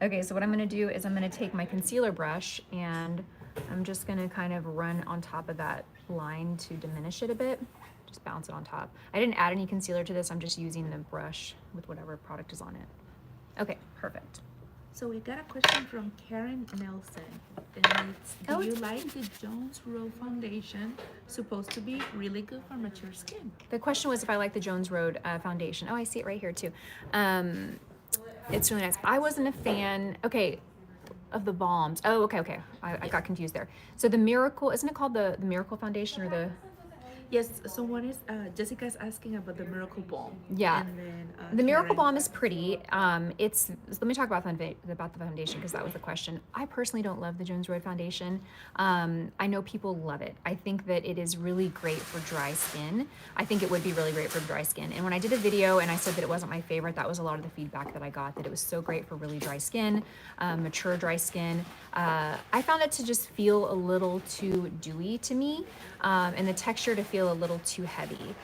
Speaker 1: Okay, so what I'm gonna do is I'm gonna take my concealer brush and I'm just gonna kind of run on top of that line to diminish it a bit. Just bounce it on top. I didn't add any concealer to this. I'm just using the brush with whatever product is on it. Okay, perfect.
Speaker 2: So we got a question from Karen Nelson. And it's, do you like the Jones Road foundation? Supposed to be really good for mature skin.
Speaker 1: The question was if I like the Jones Road foundation. Oh, I see it right here too. It's really nice. I wasn't a fan, okay, of the balms. Oh, okay. I got confused there. So the Miracle, isn't it called the Miracle foundation or the?
Speaker 2: Yes, so one is, Jessica's asking about the Miracle Balm.
Speaker 1: Yeah.
Speaker 2: And then,
Speaker 1: the Miracle
Speaker 2: Karen-
Speaker 1: Balm is pretty. Let me talk about the foundation because that was the question. I personally don't love the Jones Road foundation. I know people love it. I think that it is really great for dry skin. I think it would be really great for dry skin. And when I did a video and I said that it wasn't my favorite, that was a lot of the feedback that I got, that it was so great for really dry skin, mature dry skin. I found it to just feel a little too dewy to me, and the texture to feel a little too heavy.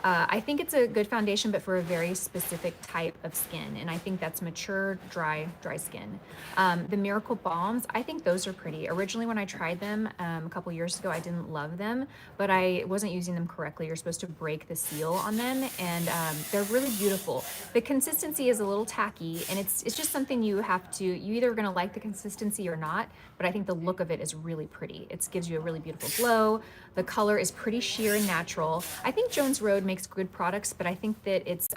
Speaker 1: I think it's a good foundation, but for a very specific type of skin, and I think that's mature, dry skin. The Miracle Balms, I think those are pretty. Originally, when I tried them a couple years ago, I didn't love them, but I wasn't using them correctly. You're supposed to break the seal on them, and they're really beautiful. The consistency is a little tacky, and it's just something you have to, you either are gonna like the consistency or not, but I think the look of it is really pretty. It gives you a really beautiful glow. The color is pretty sheer and natural. I think Jones Road makes good products, but I think that it's,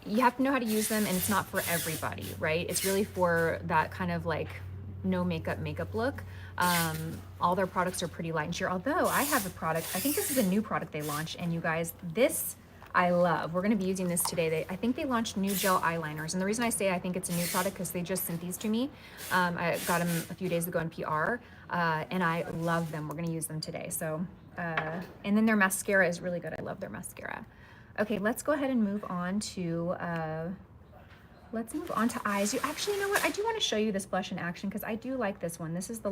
Speaker 1: you have to know how to use them, and it's not for everybody, right? It's really for that kind of like no makeup look. All their products are pretty light and sheer, although I have a product, I think this is a new product they launched, and you guys, this I love. We're gonna be using this today. I think they launched new gel eyeliners, and the reason I say I think it's a new product because they just sent these to me. I got them a few days ago in PR, and I love them. We're gonna use them today. So, and then their mascara is really good. I love their mascara. Okay, let's go ahead and move on to, eyes. You actually, you know what? I do want to show you this blush in action because I do like this one. This is the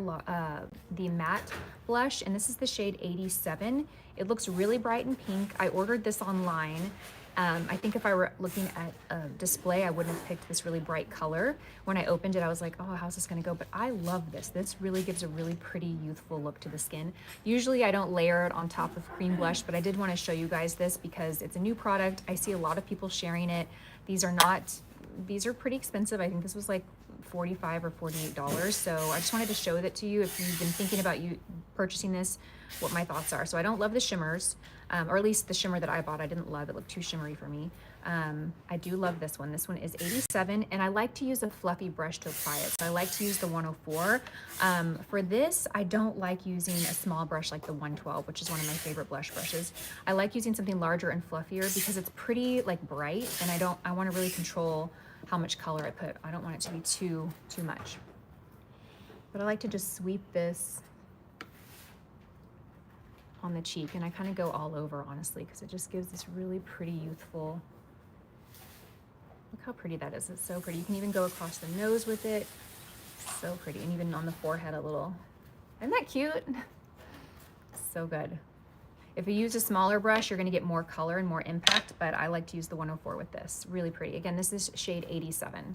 Speaker 1: matte blush, and this is the shade 87. It looks really bright and pink. I ordered this online. I think if I were looking at a display, I wouldn't have picked this really bright color. When I opened it, I was like, oh, how's this gonna go? But I love this. This really gives a really pretty youthful look to the skin. Usually I don't layer it on top of cream blush, but I did want to show you guys this because it's a new product. I see a lot of people sharing it. These are pretty expensive. I think this was like $45 or $48. So I just wanted to show that to you if you've been thinking about purchasing this, what my thoughts are. So I don't love the shimmers, or at least the shimmer that I bought, I didn't love. It looked too shimmery for me. I do love this one. This one is 87, and I like to use a fluffy brush to apply it. So I like to use the 104. For this, I don't like using a small brush like the 112, which is one of my favorite blush brushes. I like using something larger and fluffier because it's pretty like bright, and I want to really control how much color I put. I don't want it to be too much. But I like to just sweep this on the cheek, and I kind of go all over, honestly, because it just gives this really pretty youthful. Look how pretty that is. It's so pretty. You can even go across the nose with it. So pretty. And even on the forehead a little. Isn't that cute? So good. If you use a smaller brush, you're going to get more color and more impact, but I like to use the 104 with this. Really pretty. Again, this is shade 87.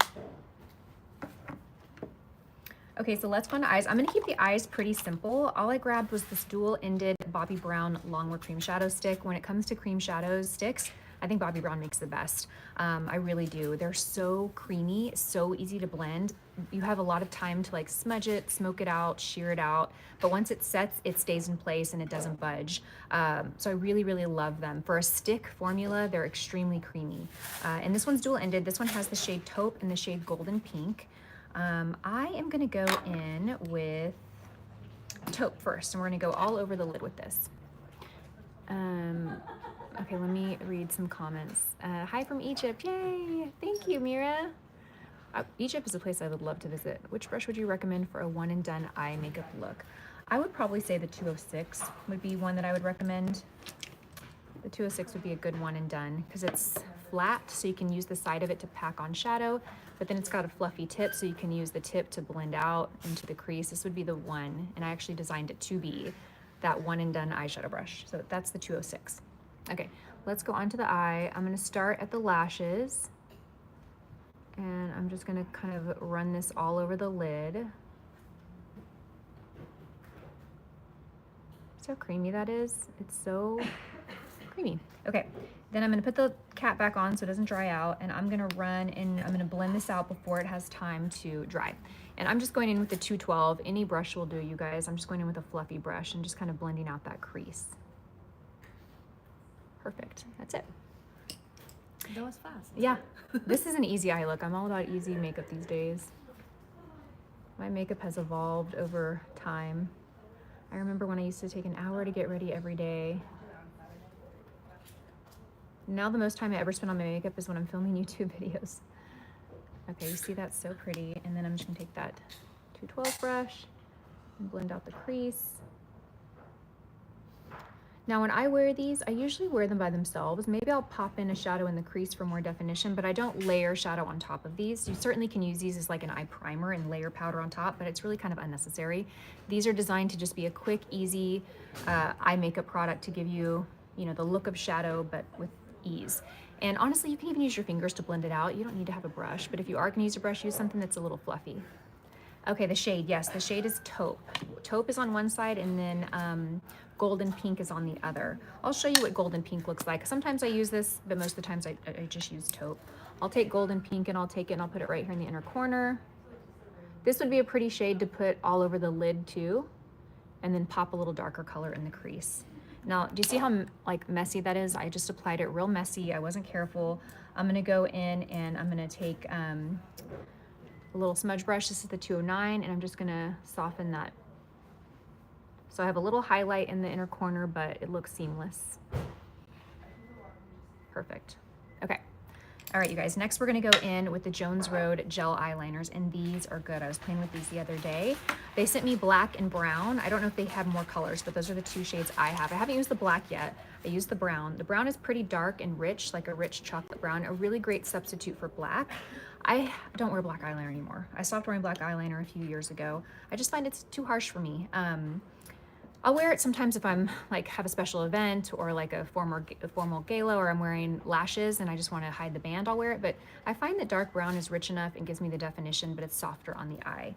Speaker 1: Okay, so let's go on to eyes. I'm going to keep the eyes pretty simple. All I grabbed was this dual-ended Bobbi Brown Longwear Cream Shadow Stick. When it comes to cream shadow sticks, I think Bobbi Brown makes the best. I really do. They're so creamy, so easy to blend. You have a lot of time to like smudge it, smoke it out, shear it out. But once it sets, it stays in place and it doesn't budge. So I really, really love them. For a stick formula, they're extremely creamy. And this one's dual-ended. This one has the shade Taupe and the shade Golden Pink. I am gonna go in with Taupe first, and we're gonna go all over the lid with this. Okay, let me read some comments. Hi from Egypt. Yay! Thank you, Mira. Egypt is a place I would love to visit. Which brush would you recommend for a one and done eye makeup look? I would probably say the 206 would be one that I would recommend. The 206 would be a good one and done because it's flat, so you can use the side of it to pack on shadow, but then it's got a fluffy tip, so you can use the tip to blend out into the crease. This would be the one, and I actually designed it to be that one and done eyeshadow brush. So that's the 206. Okay, let's go on to the eye. I'm gonna start at the lashes, and I'm just gonna kind of run this all over the lid. See how creamy that is? It's so creamy. Okay, then I'm gonna put the cap back on so it doesn't dry out, and I'm gonna run and I'm gonna blend this out before it has time to dry. And I'm just going in with the 212. Any brush will do, you guys. I'm just going in with a fluffy brush and just kind of blending out that crease. Perfect, that's it.
Speaker 2: That was fast.
Speaker 1: Yeah, this is an easy eye look. I'm all about easy makeup these days. My makeup has evolved over time. I remember when I used to take an hour to get ready every day. Now the most time I ever spend on my makeup is when I'm filming YouTube videos. Okay, you see that's so pretty. And then I'm just gonna take that 212 brush and blend out the crease. Now when I wear these, I usually wear them by themselves. Maybe I'll pop in a shadow in the crease for more definition, but I don't layer shadow on top of these. You certainly can use these as like an eye primer and layer powder on top, but it's really kind of unnecessary. These are designed to just be a quick, easy eye makeup product to give you, you know, the look of shadow, but with ease. And honestly, you can even use your fingers to blend it out. You don't need to have a brush, but if you are gonna use a brush, use something that's a little fluffy. Okay, the shade, yes, the shade is Taupe. Taupe is on one side, and then golden pink is on the other. I'll show you what golden pink looks like. Sometimes I use this, but most of the times I just use Taupe. I'll take golden pink and I'll take it and I'll put it right here in the inner corner. This would be a pretty shade to put all over the lid too, and then pop a little darker color in the crease. Now, do you see how like messy that is? I just applied it real messy. I wasn't careful. I'm gonna go in and I'm gonna take a little smudge brush. This is the 209, and I'm just gonna soften that. So I have a little highlight in the inner corner, but it looks seamless. Perfect. Okay. All right, you guys, next we're gonna go in with the Jones Road gel eyeliners, and these are good. I was playing with these the other day. They sent me black and brown. I don't know if they have more colors, but those are the two shades I have. I haven't used the black yet. I used the brown. The brown is pretty dark and rich, like a rich chocolate brown, a really great substitute for black. I don't wear black eyeliner anymore. I stopped wearing black eyeliner a few years ago. I just find it's too harsh for me. I'll wear it sometimes if I'm like have a special event or like a formal gala, or I'm wearing lashes and I just want to hide the band, I'll wear it. But I find that dark brown is rich enough and gives me the definition, but it's softer on the eye.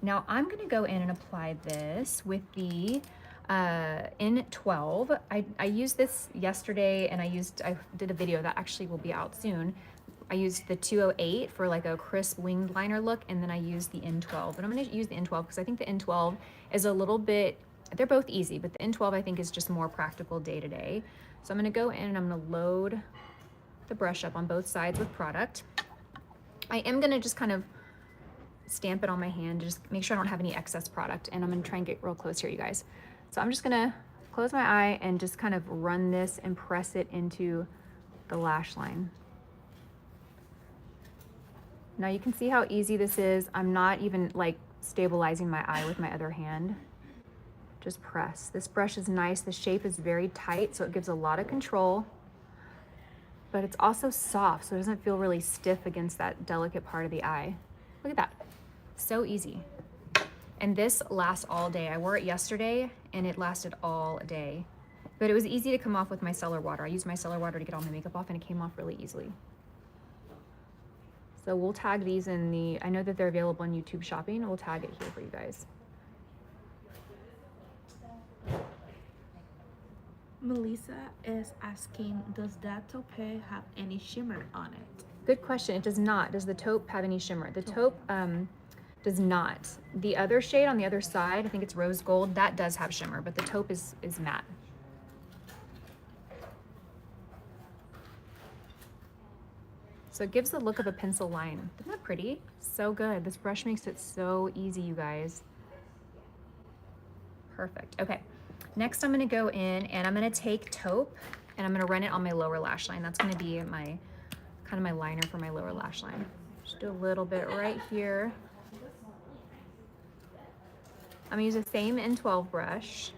Speaker 1: Now I'm gonna go in and apply this with the N12. I used this yesterday, and I did a video that actually will be out soon. I used the 208 for like a crisp winged liner look, and then I used the N12. And I'm gonna use the N12 because I think the N12 is a little bit, they're both easy, but the N12 I think is just more practical day to day. So I'm gonna go in and I'm gonna load the brush up on both sides with product. I am gonna just kind of stamp it on my hand to just make sure I don't have any excess product, and I'm gonna try and get real close here, you guys. So I'm just gonna close my eye and just kind of run this and press it into the lash line. Now you can see how easy this is. I'm not even like stabilizing my eye with my other hand. Just press. This brush is nice. The shape is very tight, so it gives a lot of control, but it's also soft, so it doesn't feel really stiff against that delicate part of the eye. Look at that. So easy. And this lasts all day. I wore it yesterday and it lasted all day, but it was easy to come off with micellar water. I used micellar water to get all my makeup off, and it came off really easily. So we'll tag these in the, I know that they're available on YouTube Shopping. We'll tag it here for you guys.
Speaker 2: Melissa is asking, does that taupe have any shimmer on it?
Speaker 1: Good question. It does not. Does the taupe have any shimmer? The taupe does not. The other shade on the other side, I think it's rose gold, that does have shimmer, but the taupe is matte. So it gives the look of a pencil line. Isn't that pretty? So good. This brush makes it so easy, you guys. Perfect. Okay. Next, I'm gonna go in and I'm gonna take taupe And I'm gonna run it on my lower lash line. That's gonna be my, kind of my liner for my lower lash line. Just do a little bit right here. I'm gonna use the same N12 brush.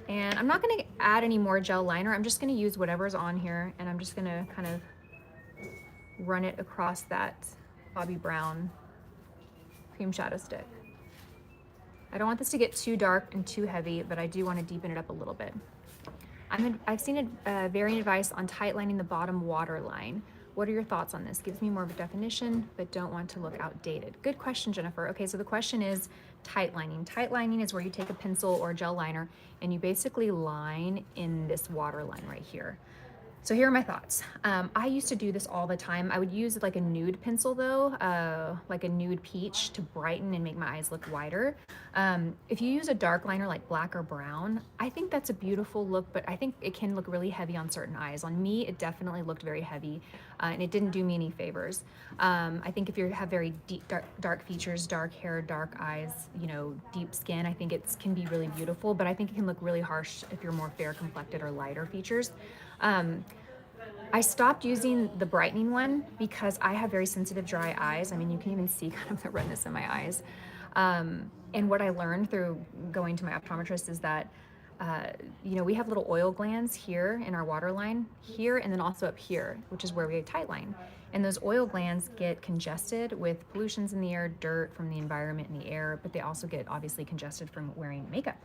Speaker 1: And I'm not gonna add any more gel liner. I'm just gonna use whatever's on here, and I'm just gonna kind of run it across that Bobbi Brown cream shadow stick. I don't want this to get too dark and too heavy, but I do want to deepen it up a little bit. I've seen a variant advice on tight lining the bottom waterline. What are your thoughts on this? Gives me more of a definition, but don't want to look outdated. Good question, Jennifer. Okay, so the question is tight lining. Tight lining is where you take a pencil or a gel liner and you basically line in this waterline right here. So here are my thoughts. I used to do this all the time. I would use like a nude pencil though, like a nude peach to brighten and make my eyes look wider. If you use a dark liner like black or brown, I think that's a beautiful look, but I think it can look really heavy on certain eyes. On me, it definitely looked very heavy and it didn't do me any favors. I think if you have very deep, dark features, dark hair, dark eyes, you know, deep skin, I think it can be really beautiful, but I think it can look really harsh if you're more fair complected or lighter features. I stopped using the brightening one because I have very sensitive dry eyes. I mean, you can even see kind of the redness in my eyes. And what I learned through going to my optometrist is that, you know, we have little oil glands here in our waterline, here and then also up here, which is where we tight line. And those oil glands get congested with pollutions in the air, dirt from the environment in the air, but they also get obviously congested from wearing makeup.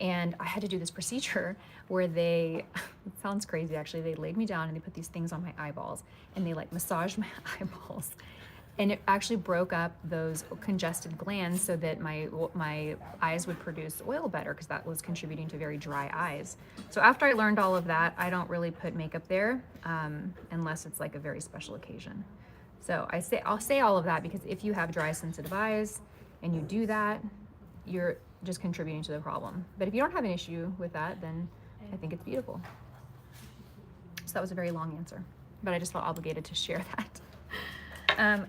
Speaker 1: And I had to do this procedure where they, it sounds crazy actually, they laid me down and they put these things on my eyeballs and they like massaged my eyeballs. And it actually broke up those congested glands so that my eyes would produce oil better because that was contributing to very dry eyes. So after I learned all of that, I don't really put makeup there unless it's like a very special occasion. So I'll say all of that because if you have dry sensitive eyes and you do that, you're just contributing to the problem. But if you don't have an issue with that, then I think it's beautiful. So that was a very long answer, but I just felt obligated to share that.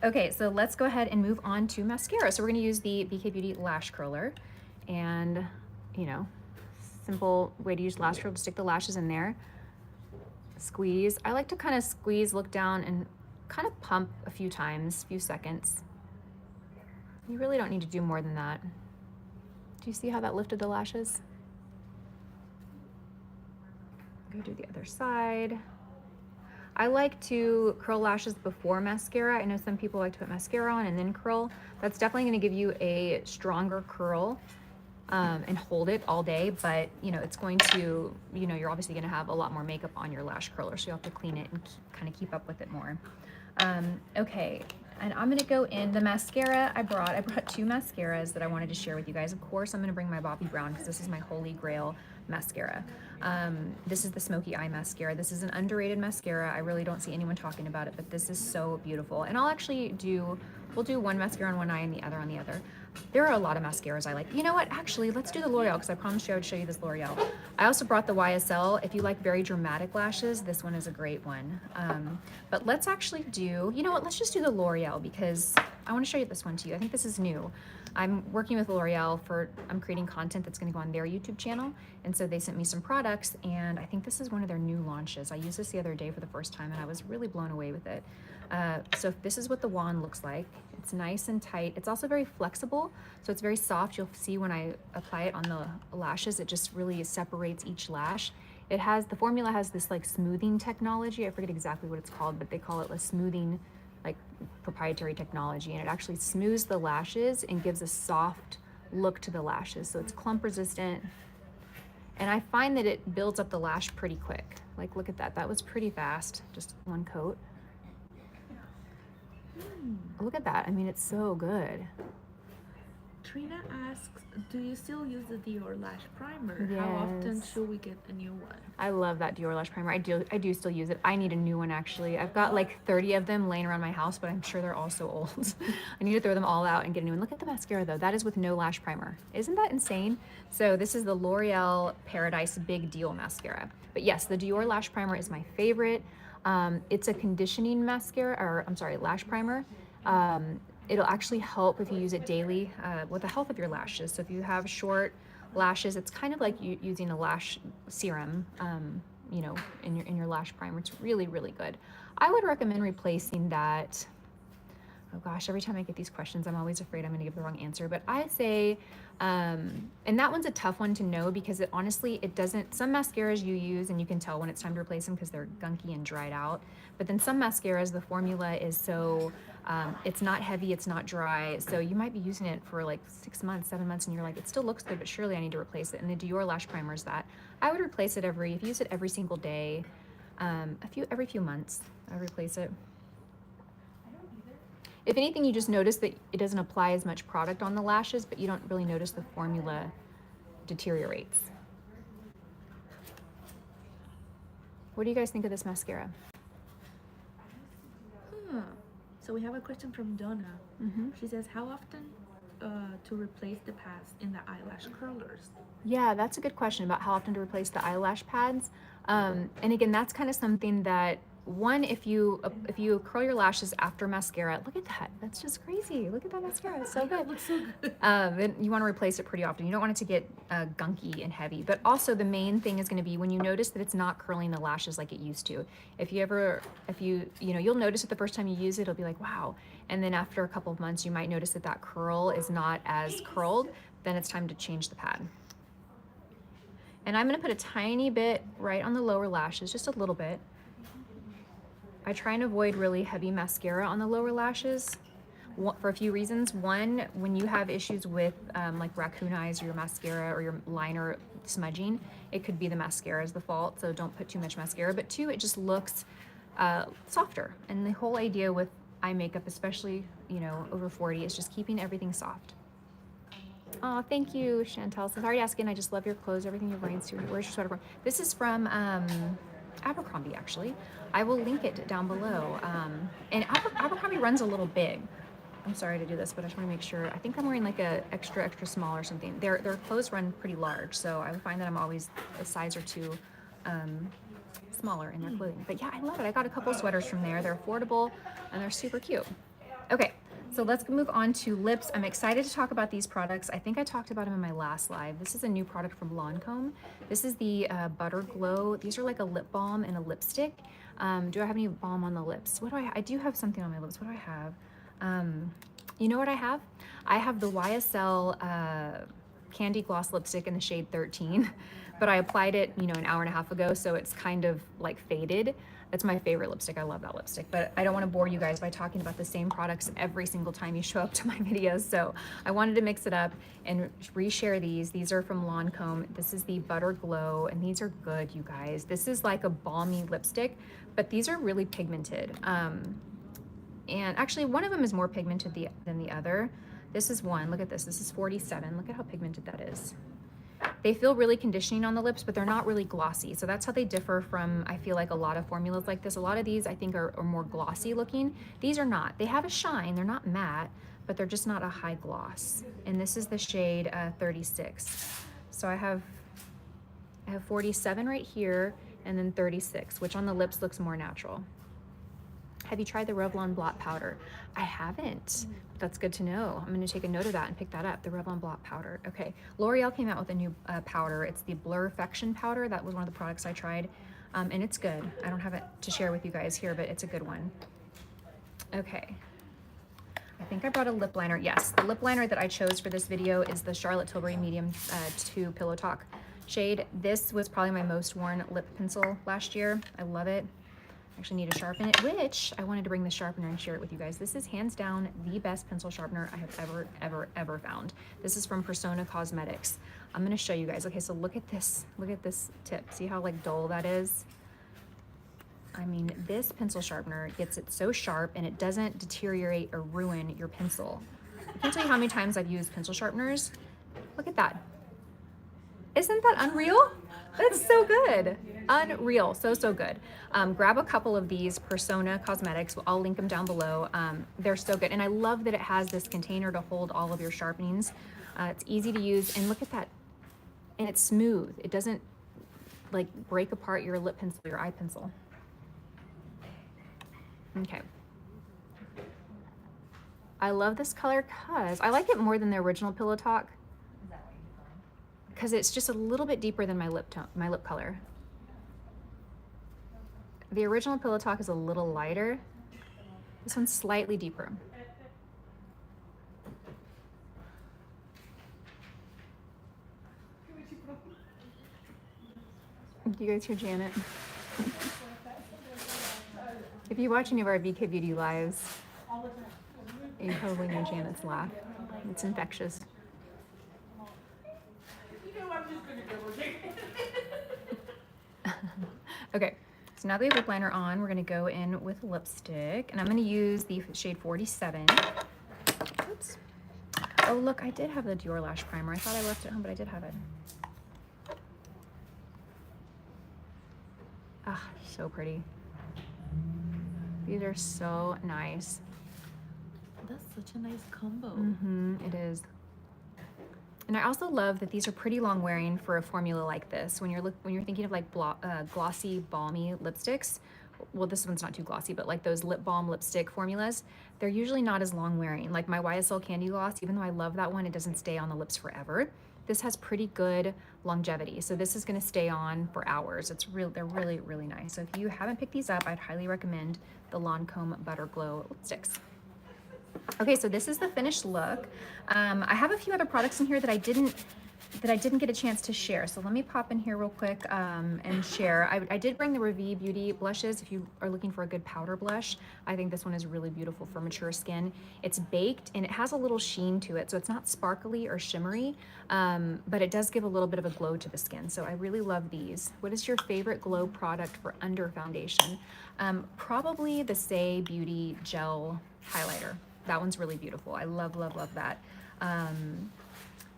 Speaker 1: Okay, so let's go ahead and move on to mascara. So we're gonna use the BK Beauty Lash Curler, and you know, simple way to use lash curl to stick the lashes in there. Squeeze. I like to kind of squeeze, look down, and kind of pump a few times, few seconds. You really don't need to do more than that. Do you see how that lifted the lashes? Go do the other side. I like to curl lashes before mascara. I know some people like to put mascara on and then curl. That's definitely going to give you a stronger curl and hold it all day, but you know, it's going to, you know, you're obviously going to have a lot more makeup on your lash curler, so you have to clean it and kind of keep up with it more. Okay. And I'm gonna go in the mascara I brought two mascaras that I wanted to share with you guys. Of course, I'm gonna bring my Bobbi Brown because this is my holy grail mascara. This is the Smoky Eye Mascara. This is an underrated mascara. I really don't see anyone talking about it, but this is so beautiful. And I'll actually we'll do one mascara on one eye and the other on the other. There are a lot of mascaras I like. You know what? Actually, let's do the L'Oreal because I promised you I would show you this L'Oreal. I also brought the YSL. If you like very dramatic lashes, this one is a great one. But let's actually do, you know what? Let's just do the L'Oreal because I want to show you this one to you. I think this is new. I'm working with L'Oreal I'm creating content that's going to go on their YouTube channel. And so they sent me some products and I think this is one of their new launches. I used this the other day for the first time and I was really blown away with it. So this is what the wand looks like. It's nice and tight. It's also very flexible, so it's very soft. You'll see when I apply it on the lashes, it just really separates each lash. The formula has this like smoothing technology. I forget exactly what it's called, but they call it a smoothing, like proprietary technology, and it actually smooths the lashes and gives a soft look to the lashes. So it's clump resistant, and I find that it builds up the lash pretty quick. Like look at that, that was pretty fast, just one coat. Look at that. I mean, it's so good.
Speaker 2: Trina asks, do you still use the Dior Lash Primer?
Speaker 1: Yes.
Speaker 2: How often should we get a new one?
Speaker 1: I love that Dior Lash Primer. I do still use it. I need a new one, actually. I've got like 30 of them laying around my house, but I'm sure they're all so old. I need to throw them all out and get a new one. Look at the mascara, though. That is with no lash primer. Isn't that insane? So this is the L'Oreal Paradise Big Deal Mascara. But yes, the Dior Lash Primer is my favorite. It's a conditioning mascara, or I'm sorry, lash primer. It'll actually help if you use it daily with the health of your lashes. So if you have short lashes, it's kind of like using a lash serum, you know, in your lash primer. It's really, really good. I would recommend replacing that. Oh gosh, every time I get these questions, I'm always afraid I'm gonna give the wrong answer, but I'd say, and that one's a tough one to know because it honestly, it doesn't, some mascaras you use and you can tell when it's time to replace them because they're gunky and dried out. But then some mascaras, the formula is so, it's not heavy, it's not dry. So you might be using it for like 6 months, 7 months, and you're like, it still looks good, but surely I need to replace it. And the Dior lash primer is that. I would replace it if you use it every single day, every few months, I replace it. If anything, you just notice that it doesn't apply as much product on the lashes, but you don't really notice the formula deteriorates. What do you guys think of this mascara?
Speaker 2: So we have a question from Donna. She says, how often to replace the pads in the eyelash curlers?
Speaker 1: Yeah, that's a good question about how often to replace the eyelash pads. And again, that's kind of something that, one, if you curl your lashes after mascara, look at that. That's just crazy. Look at that mascara. It's so good.
Speaker 2: It looks so good.
Speaker 1: Then you want to replace it pretty often. You don't want it to get gunky and heavy. But also the main thing is going to be when you notice that it's not curling the lashes like it used to. You'll notice it the first time you use it, it'll be like, wow. And then after a couple of months, you might notice that that curl is not as curled. Then it's time to change the pad. And I'm going to put a tiny bit right on the lower lashes, just a little bit. I try and avoid really heavy mascara on the lower lashes for a few reasons. One, when you have issues with like raccoon eyes or your mascara or your liner smudging, it could be the mascara is the fault, so don't put too much mascara. But two, it just looks softer. And the whole idea with eye makeup, especially, you know, over 40, is just keeping everything soft. Oh, thank you, Chantel. So sorry asking, I just love your clothes, everything you're wearing. Where's your sweater from? This is from Abercrombie, actually. I will link it down below. And Abercrombie runs a little big. I'm sorry to do this, but I just want to make sure. I think I'm wearing like a extra small or something. Their clothes run pretty large, so I would find that I'm always a size or two smaller in their clothing. But yeah, I love it. I got a couple sweaters from there. They're affordable and they're super cute. Okay, so let's move on to lips. I'm excited to talk about these products. I think I talked about them in my last live. This is a new product from Lancome. This is the Butter Glow. These are like a lip balm and a lipstick. Do I have any balm on the lips? What do I do have something on my lips. What do I have? You know what I have? I have the YSL Candy Gloss lipstick in the shade 13, but I applied it, you know, an hour and a half ago, so it's kind of like faded. That's my favorite lipstick. I love that lipstick, but I don't want to bore you guys by talking about the same products every single time you show up to my videos. So I wanted to mix it up and reshare these. These are from Lancome. This is the Butter Glow, and these are good, you guys. This is like a balmy lipstick, but these are really pigmented. And actually one of them is more pigmented than the other. This is one, look at this. This is 47. Look at how pigmented that is. They feel really conditioning on the lips, but they're not really glossy. So that's how they differ from, I feel like, a lot of formulas like this. A lot of these I think are more glossy looking. These are not. They have a shine, they're not matte, but they're just not a high gloss. And this is the shade 36. So I have 47 right here and then 36, which on the lips looks more natural. Have you tried the Revlon Blot Powder? I haven't. That's good to know. I'm gonna take a note of that and pick that up, the Revlon Blot Powder. Okay, L'Oreal came out with a new powder. It's the Blurfection powder. That was one of the products I tried, and it's good. I don't have it to share with you guys here, but it's a good one. Okay, I think I brought a lip liner. Yes, the lip liner that I chose for this video is the Charlotte Tilbury Medium 2 Pillow Talk shade. This was probably my most worn lip pencil last year. I love it. Actually need to sharpen it, which I wanted to bring the sharpener and share it with you guys. This is hands down the best pencil sharpener I have ever found. This is from Persona Cosmetics. I'm gonna show you guys. Okay, so look at this tip. See how like dull that is? I mean, this pencil sharpener gets it so sharp and it doesn't deteriorate or ruin your pencil. I can't tell you how many times I've used pencil sharpeners. Look at that. Isn't that unreal? That's so good. Unreal. So good. Grab a couple of these Persona Cosmetics. I'll link them down below. They're so good. And I love that it has this container to hold all of your sharpenings. It's easy to use. And look at that. And it's smooth. It doesn't like break apart your lip pencil, your eye pencil. Okay. I love this color because I like it more than the original Pillow Talk, because it's just a little bit deeper than my lip tone, my lip color. The original Pillow Talk is a little lighter. This one's slightly deeper. Do you guys hear Janet? If you watch any of our BK Beauty lives, you probably know Janet's laugh. It's infectious. Okay, so now that we have lip liner on, we're gonna go in with lipstick, and I'm gonna use the shade 47. Oops. Oh look, I did have the Dior Lash Primer. I thought I left it home, but I did have it. Ah, so pretty. These are so nice.
Speaker 2: That's such a nice combo.
Speaker 1: It is. And I also love that these are pretty long wearing for a formula like this. When you're thinking of like glossy, balmy lipsticks, well, this one's not too glossy, but like those lip balm lipstick formulas, they're usually not as long wearing. Like my YSL Candy Gloss, even though I love that one, it doesn't stay on the lips forever. This has pretty good longevity. So this is gonna stay on for hours. They're really, really nice. So if you haven't picked these up, I'd highly recommend the Lancome Butter Glow lipsticks. Okay, so this is the finished look. I have a few other products in here that I didn't get a chance to share. So let me pop in here real quick and share. I did bring the Revi Beauty blushes. If you are looking for a good powder blush, I think this one is really beautiful for mature skin. It's baked and it has a little sheen to it. So it's not sparkly or shimmery, but it does give a little bit of a glow to the skin. So I really love these. What is your favorite glow product for under foundation? Probably the SAIE Beauty Gel Highlighter. That one's really beautiful. I love, love, love that.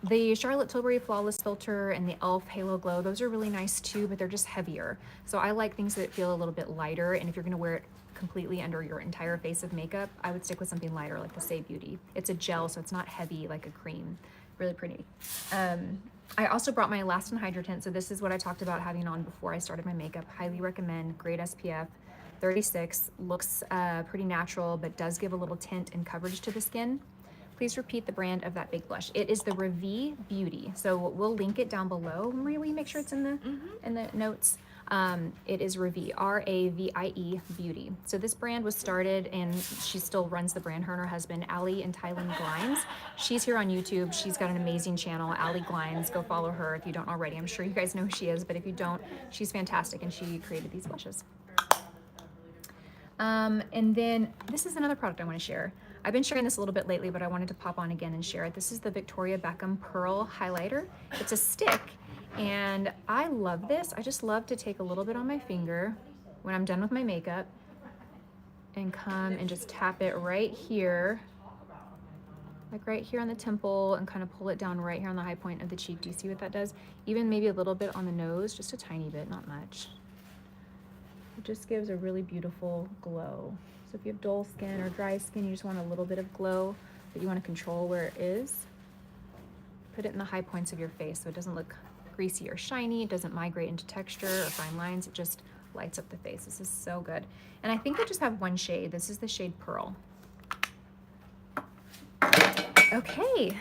Speaker 1: The Charlotte Tilbury Flawless Filter and the e.l.f. Halo Glow, those are really nice too, but they're just heavier. So I like things that feel a little bit lighter, and if you're gonna wear it completely under your entire face of makeup, I would stick with something lighter like the SAIE Beauty. It's a gel, so it's not heavy like a cream. Really pretty. I also brought my ALASTIN Hydra Tint, so this is what I talked about having on before I started my makeup. Highly recommend, great SPF. 36, looks pretty natural, but does give a little tint and coverage to the skin. Please repeat the brand of that big blush. It is the Revi Beauty. So we'll link it down below. Maria, will you make sure it's in the notes? It is Revi, R-A-V-I-E Beauty. So this brand was started, and she still runs the brand, her and her husband, Allie and Tylen Glines. She's here on YouTube. She's got an amazing channel, Allie Glines. Go follow her if you don't already. I'm sure you guys know who she is, but if you don't, she's fantastic, and she created these blushes. And then this is another product I want to share. I've been sharing this a little bit lately, but I wanted to pop on again and share it. This is the Victoria Beckham Pearl Highlighter. It's a stick, and I love this. I just love to take a little bit on my finger when I'm done with my makeup and come and just tap it right here, like right here on the temple, and kind of pull it down right here on the high point of the cheek. Do you see what that does? Even maybe a little bit on the nose, just a tiny bit, not much. It just gives a really beautiful glow. So if you have dull skin or dry skin, you just want a little bit of glow, but you want to control where it is. Put it in the high points of your face so it doesn't look greasy or shiny. It doesn't migrate into texture or fine lines. It just lights up the face. This is so good. And I think I just have one shade. This is the shade Pearl. Okay.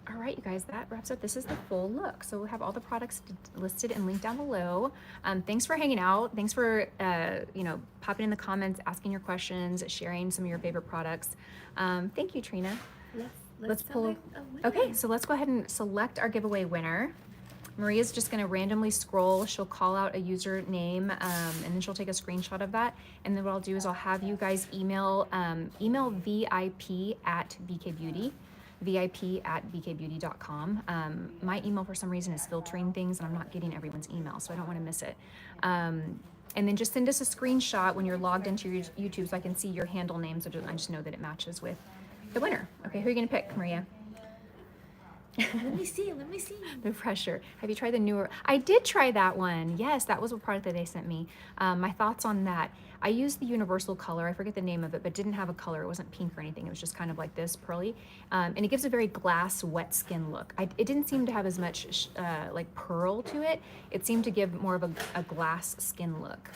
Speaker 1: All right, you guys, that wraps up. This is the full look. So we'll have all the products listed and linked down below. Thanks for hanging out. Thanks for, popping in the comments, asking your questions, sharing some of your favorite products. Thank you, Trina. Let's pull. Okay, so let's go ahead and select our giveaway winner. Maria's just going to randomly scroll. She'll call out a username, and then she'll take a screenshot of that. And then what I'll do is I'll have you guys email VIP@BKBeauty. VIP@BKBeauty.com. My email for some reason is filtering things, and I'm not getting everyone's email, so I don't want to miss it. And then just send us a screenshot when you're logged into your YouTube so I can see your handle name, so I just know that it matches with the winner. Okay, who are you going to pick, Maria?
Speaker 2: Let me see.
Speaker 1: No pressure. Have you tried the newer? I did try that one. Yes, that was a product that they sent me. My thoughts on that. I used the universal color. I forget the name of it, but didn't have a color. It wasn't pink or anything. It was just kind of like this, pearly. And it gives a very glass, wet skin look. It didn't seem to have as much like pearl to it. It seemed to give more of a glass skin look.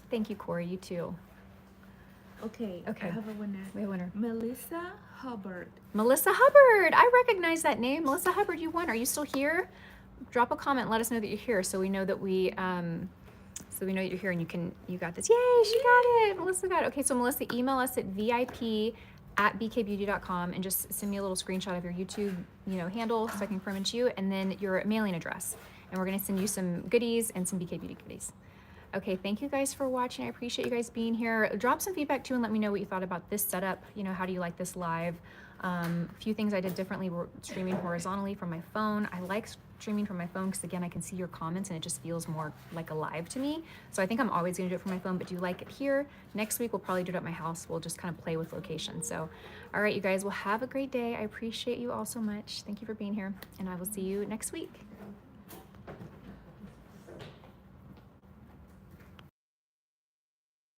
Speaker 1: Thank you, Corey. You too.
Speaker 2: Okay. I have a winner.
Speaker 1: We have a winner.
Speaker 2: Melissa Hubbard.
Speaker 1: Melissa Hubbard. I recognize that name. Melissa Hubbard, you won. Are you still here? Drop a comment. Let us know that you're here so we know that we So we know that you're here and you got this. Yay, she got it. Melissa got it. Okay, so Melissa, email us at vip@bkbeauty.com and just send me a little screenshot of your YouTube, handle so I can confirm it's you, and then your mailing address. And we're gonna send you some goodies and some BK Beauty goodies. Okay, thank you guys for watching. I appreciate you guys being here. Drop some feedback too and let me know what you thought about this setup. How do you like this live? A few things I did differently were streaming horizontally from my phone. I like streaming from my phone because again, I can see your comments and it just feels more like alive to me. So I think I'm always gonna do it from my phone, but do you like it here? Next week, we'll probably do it at my house. We'll just kind of play with location. So, all right, you guys, well, have a great day. I appreciate you all so much. Thank you for being here and I will see you next week.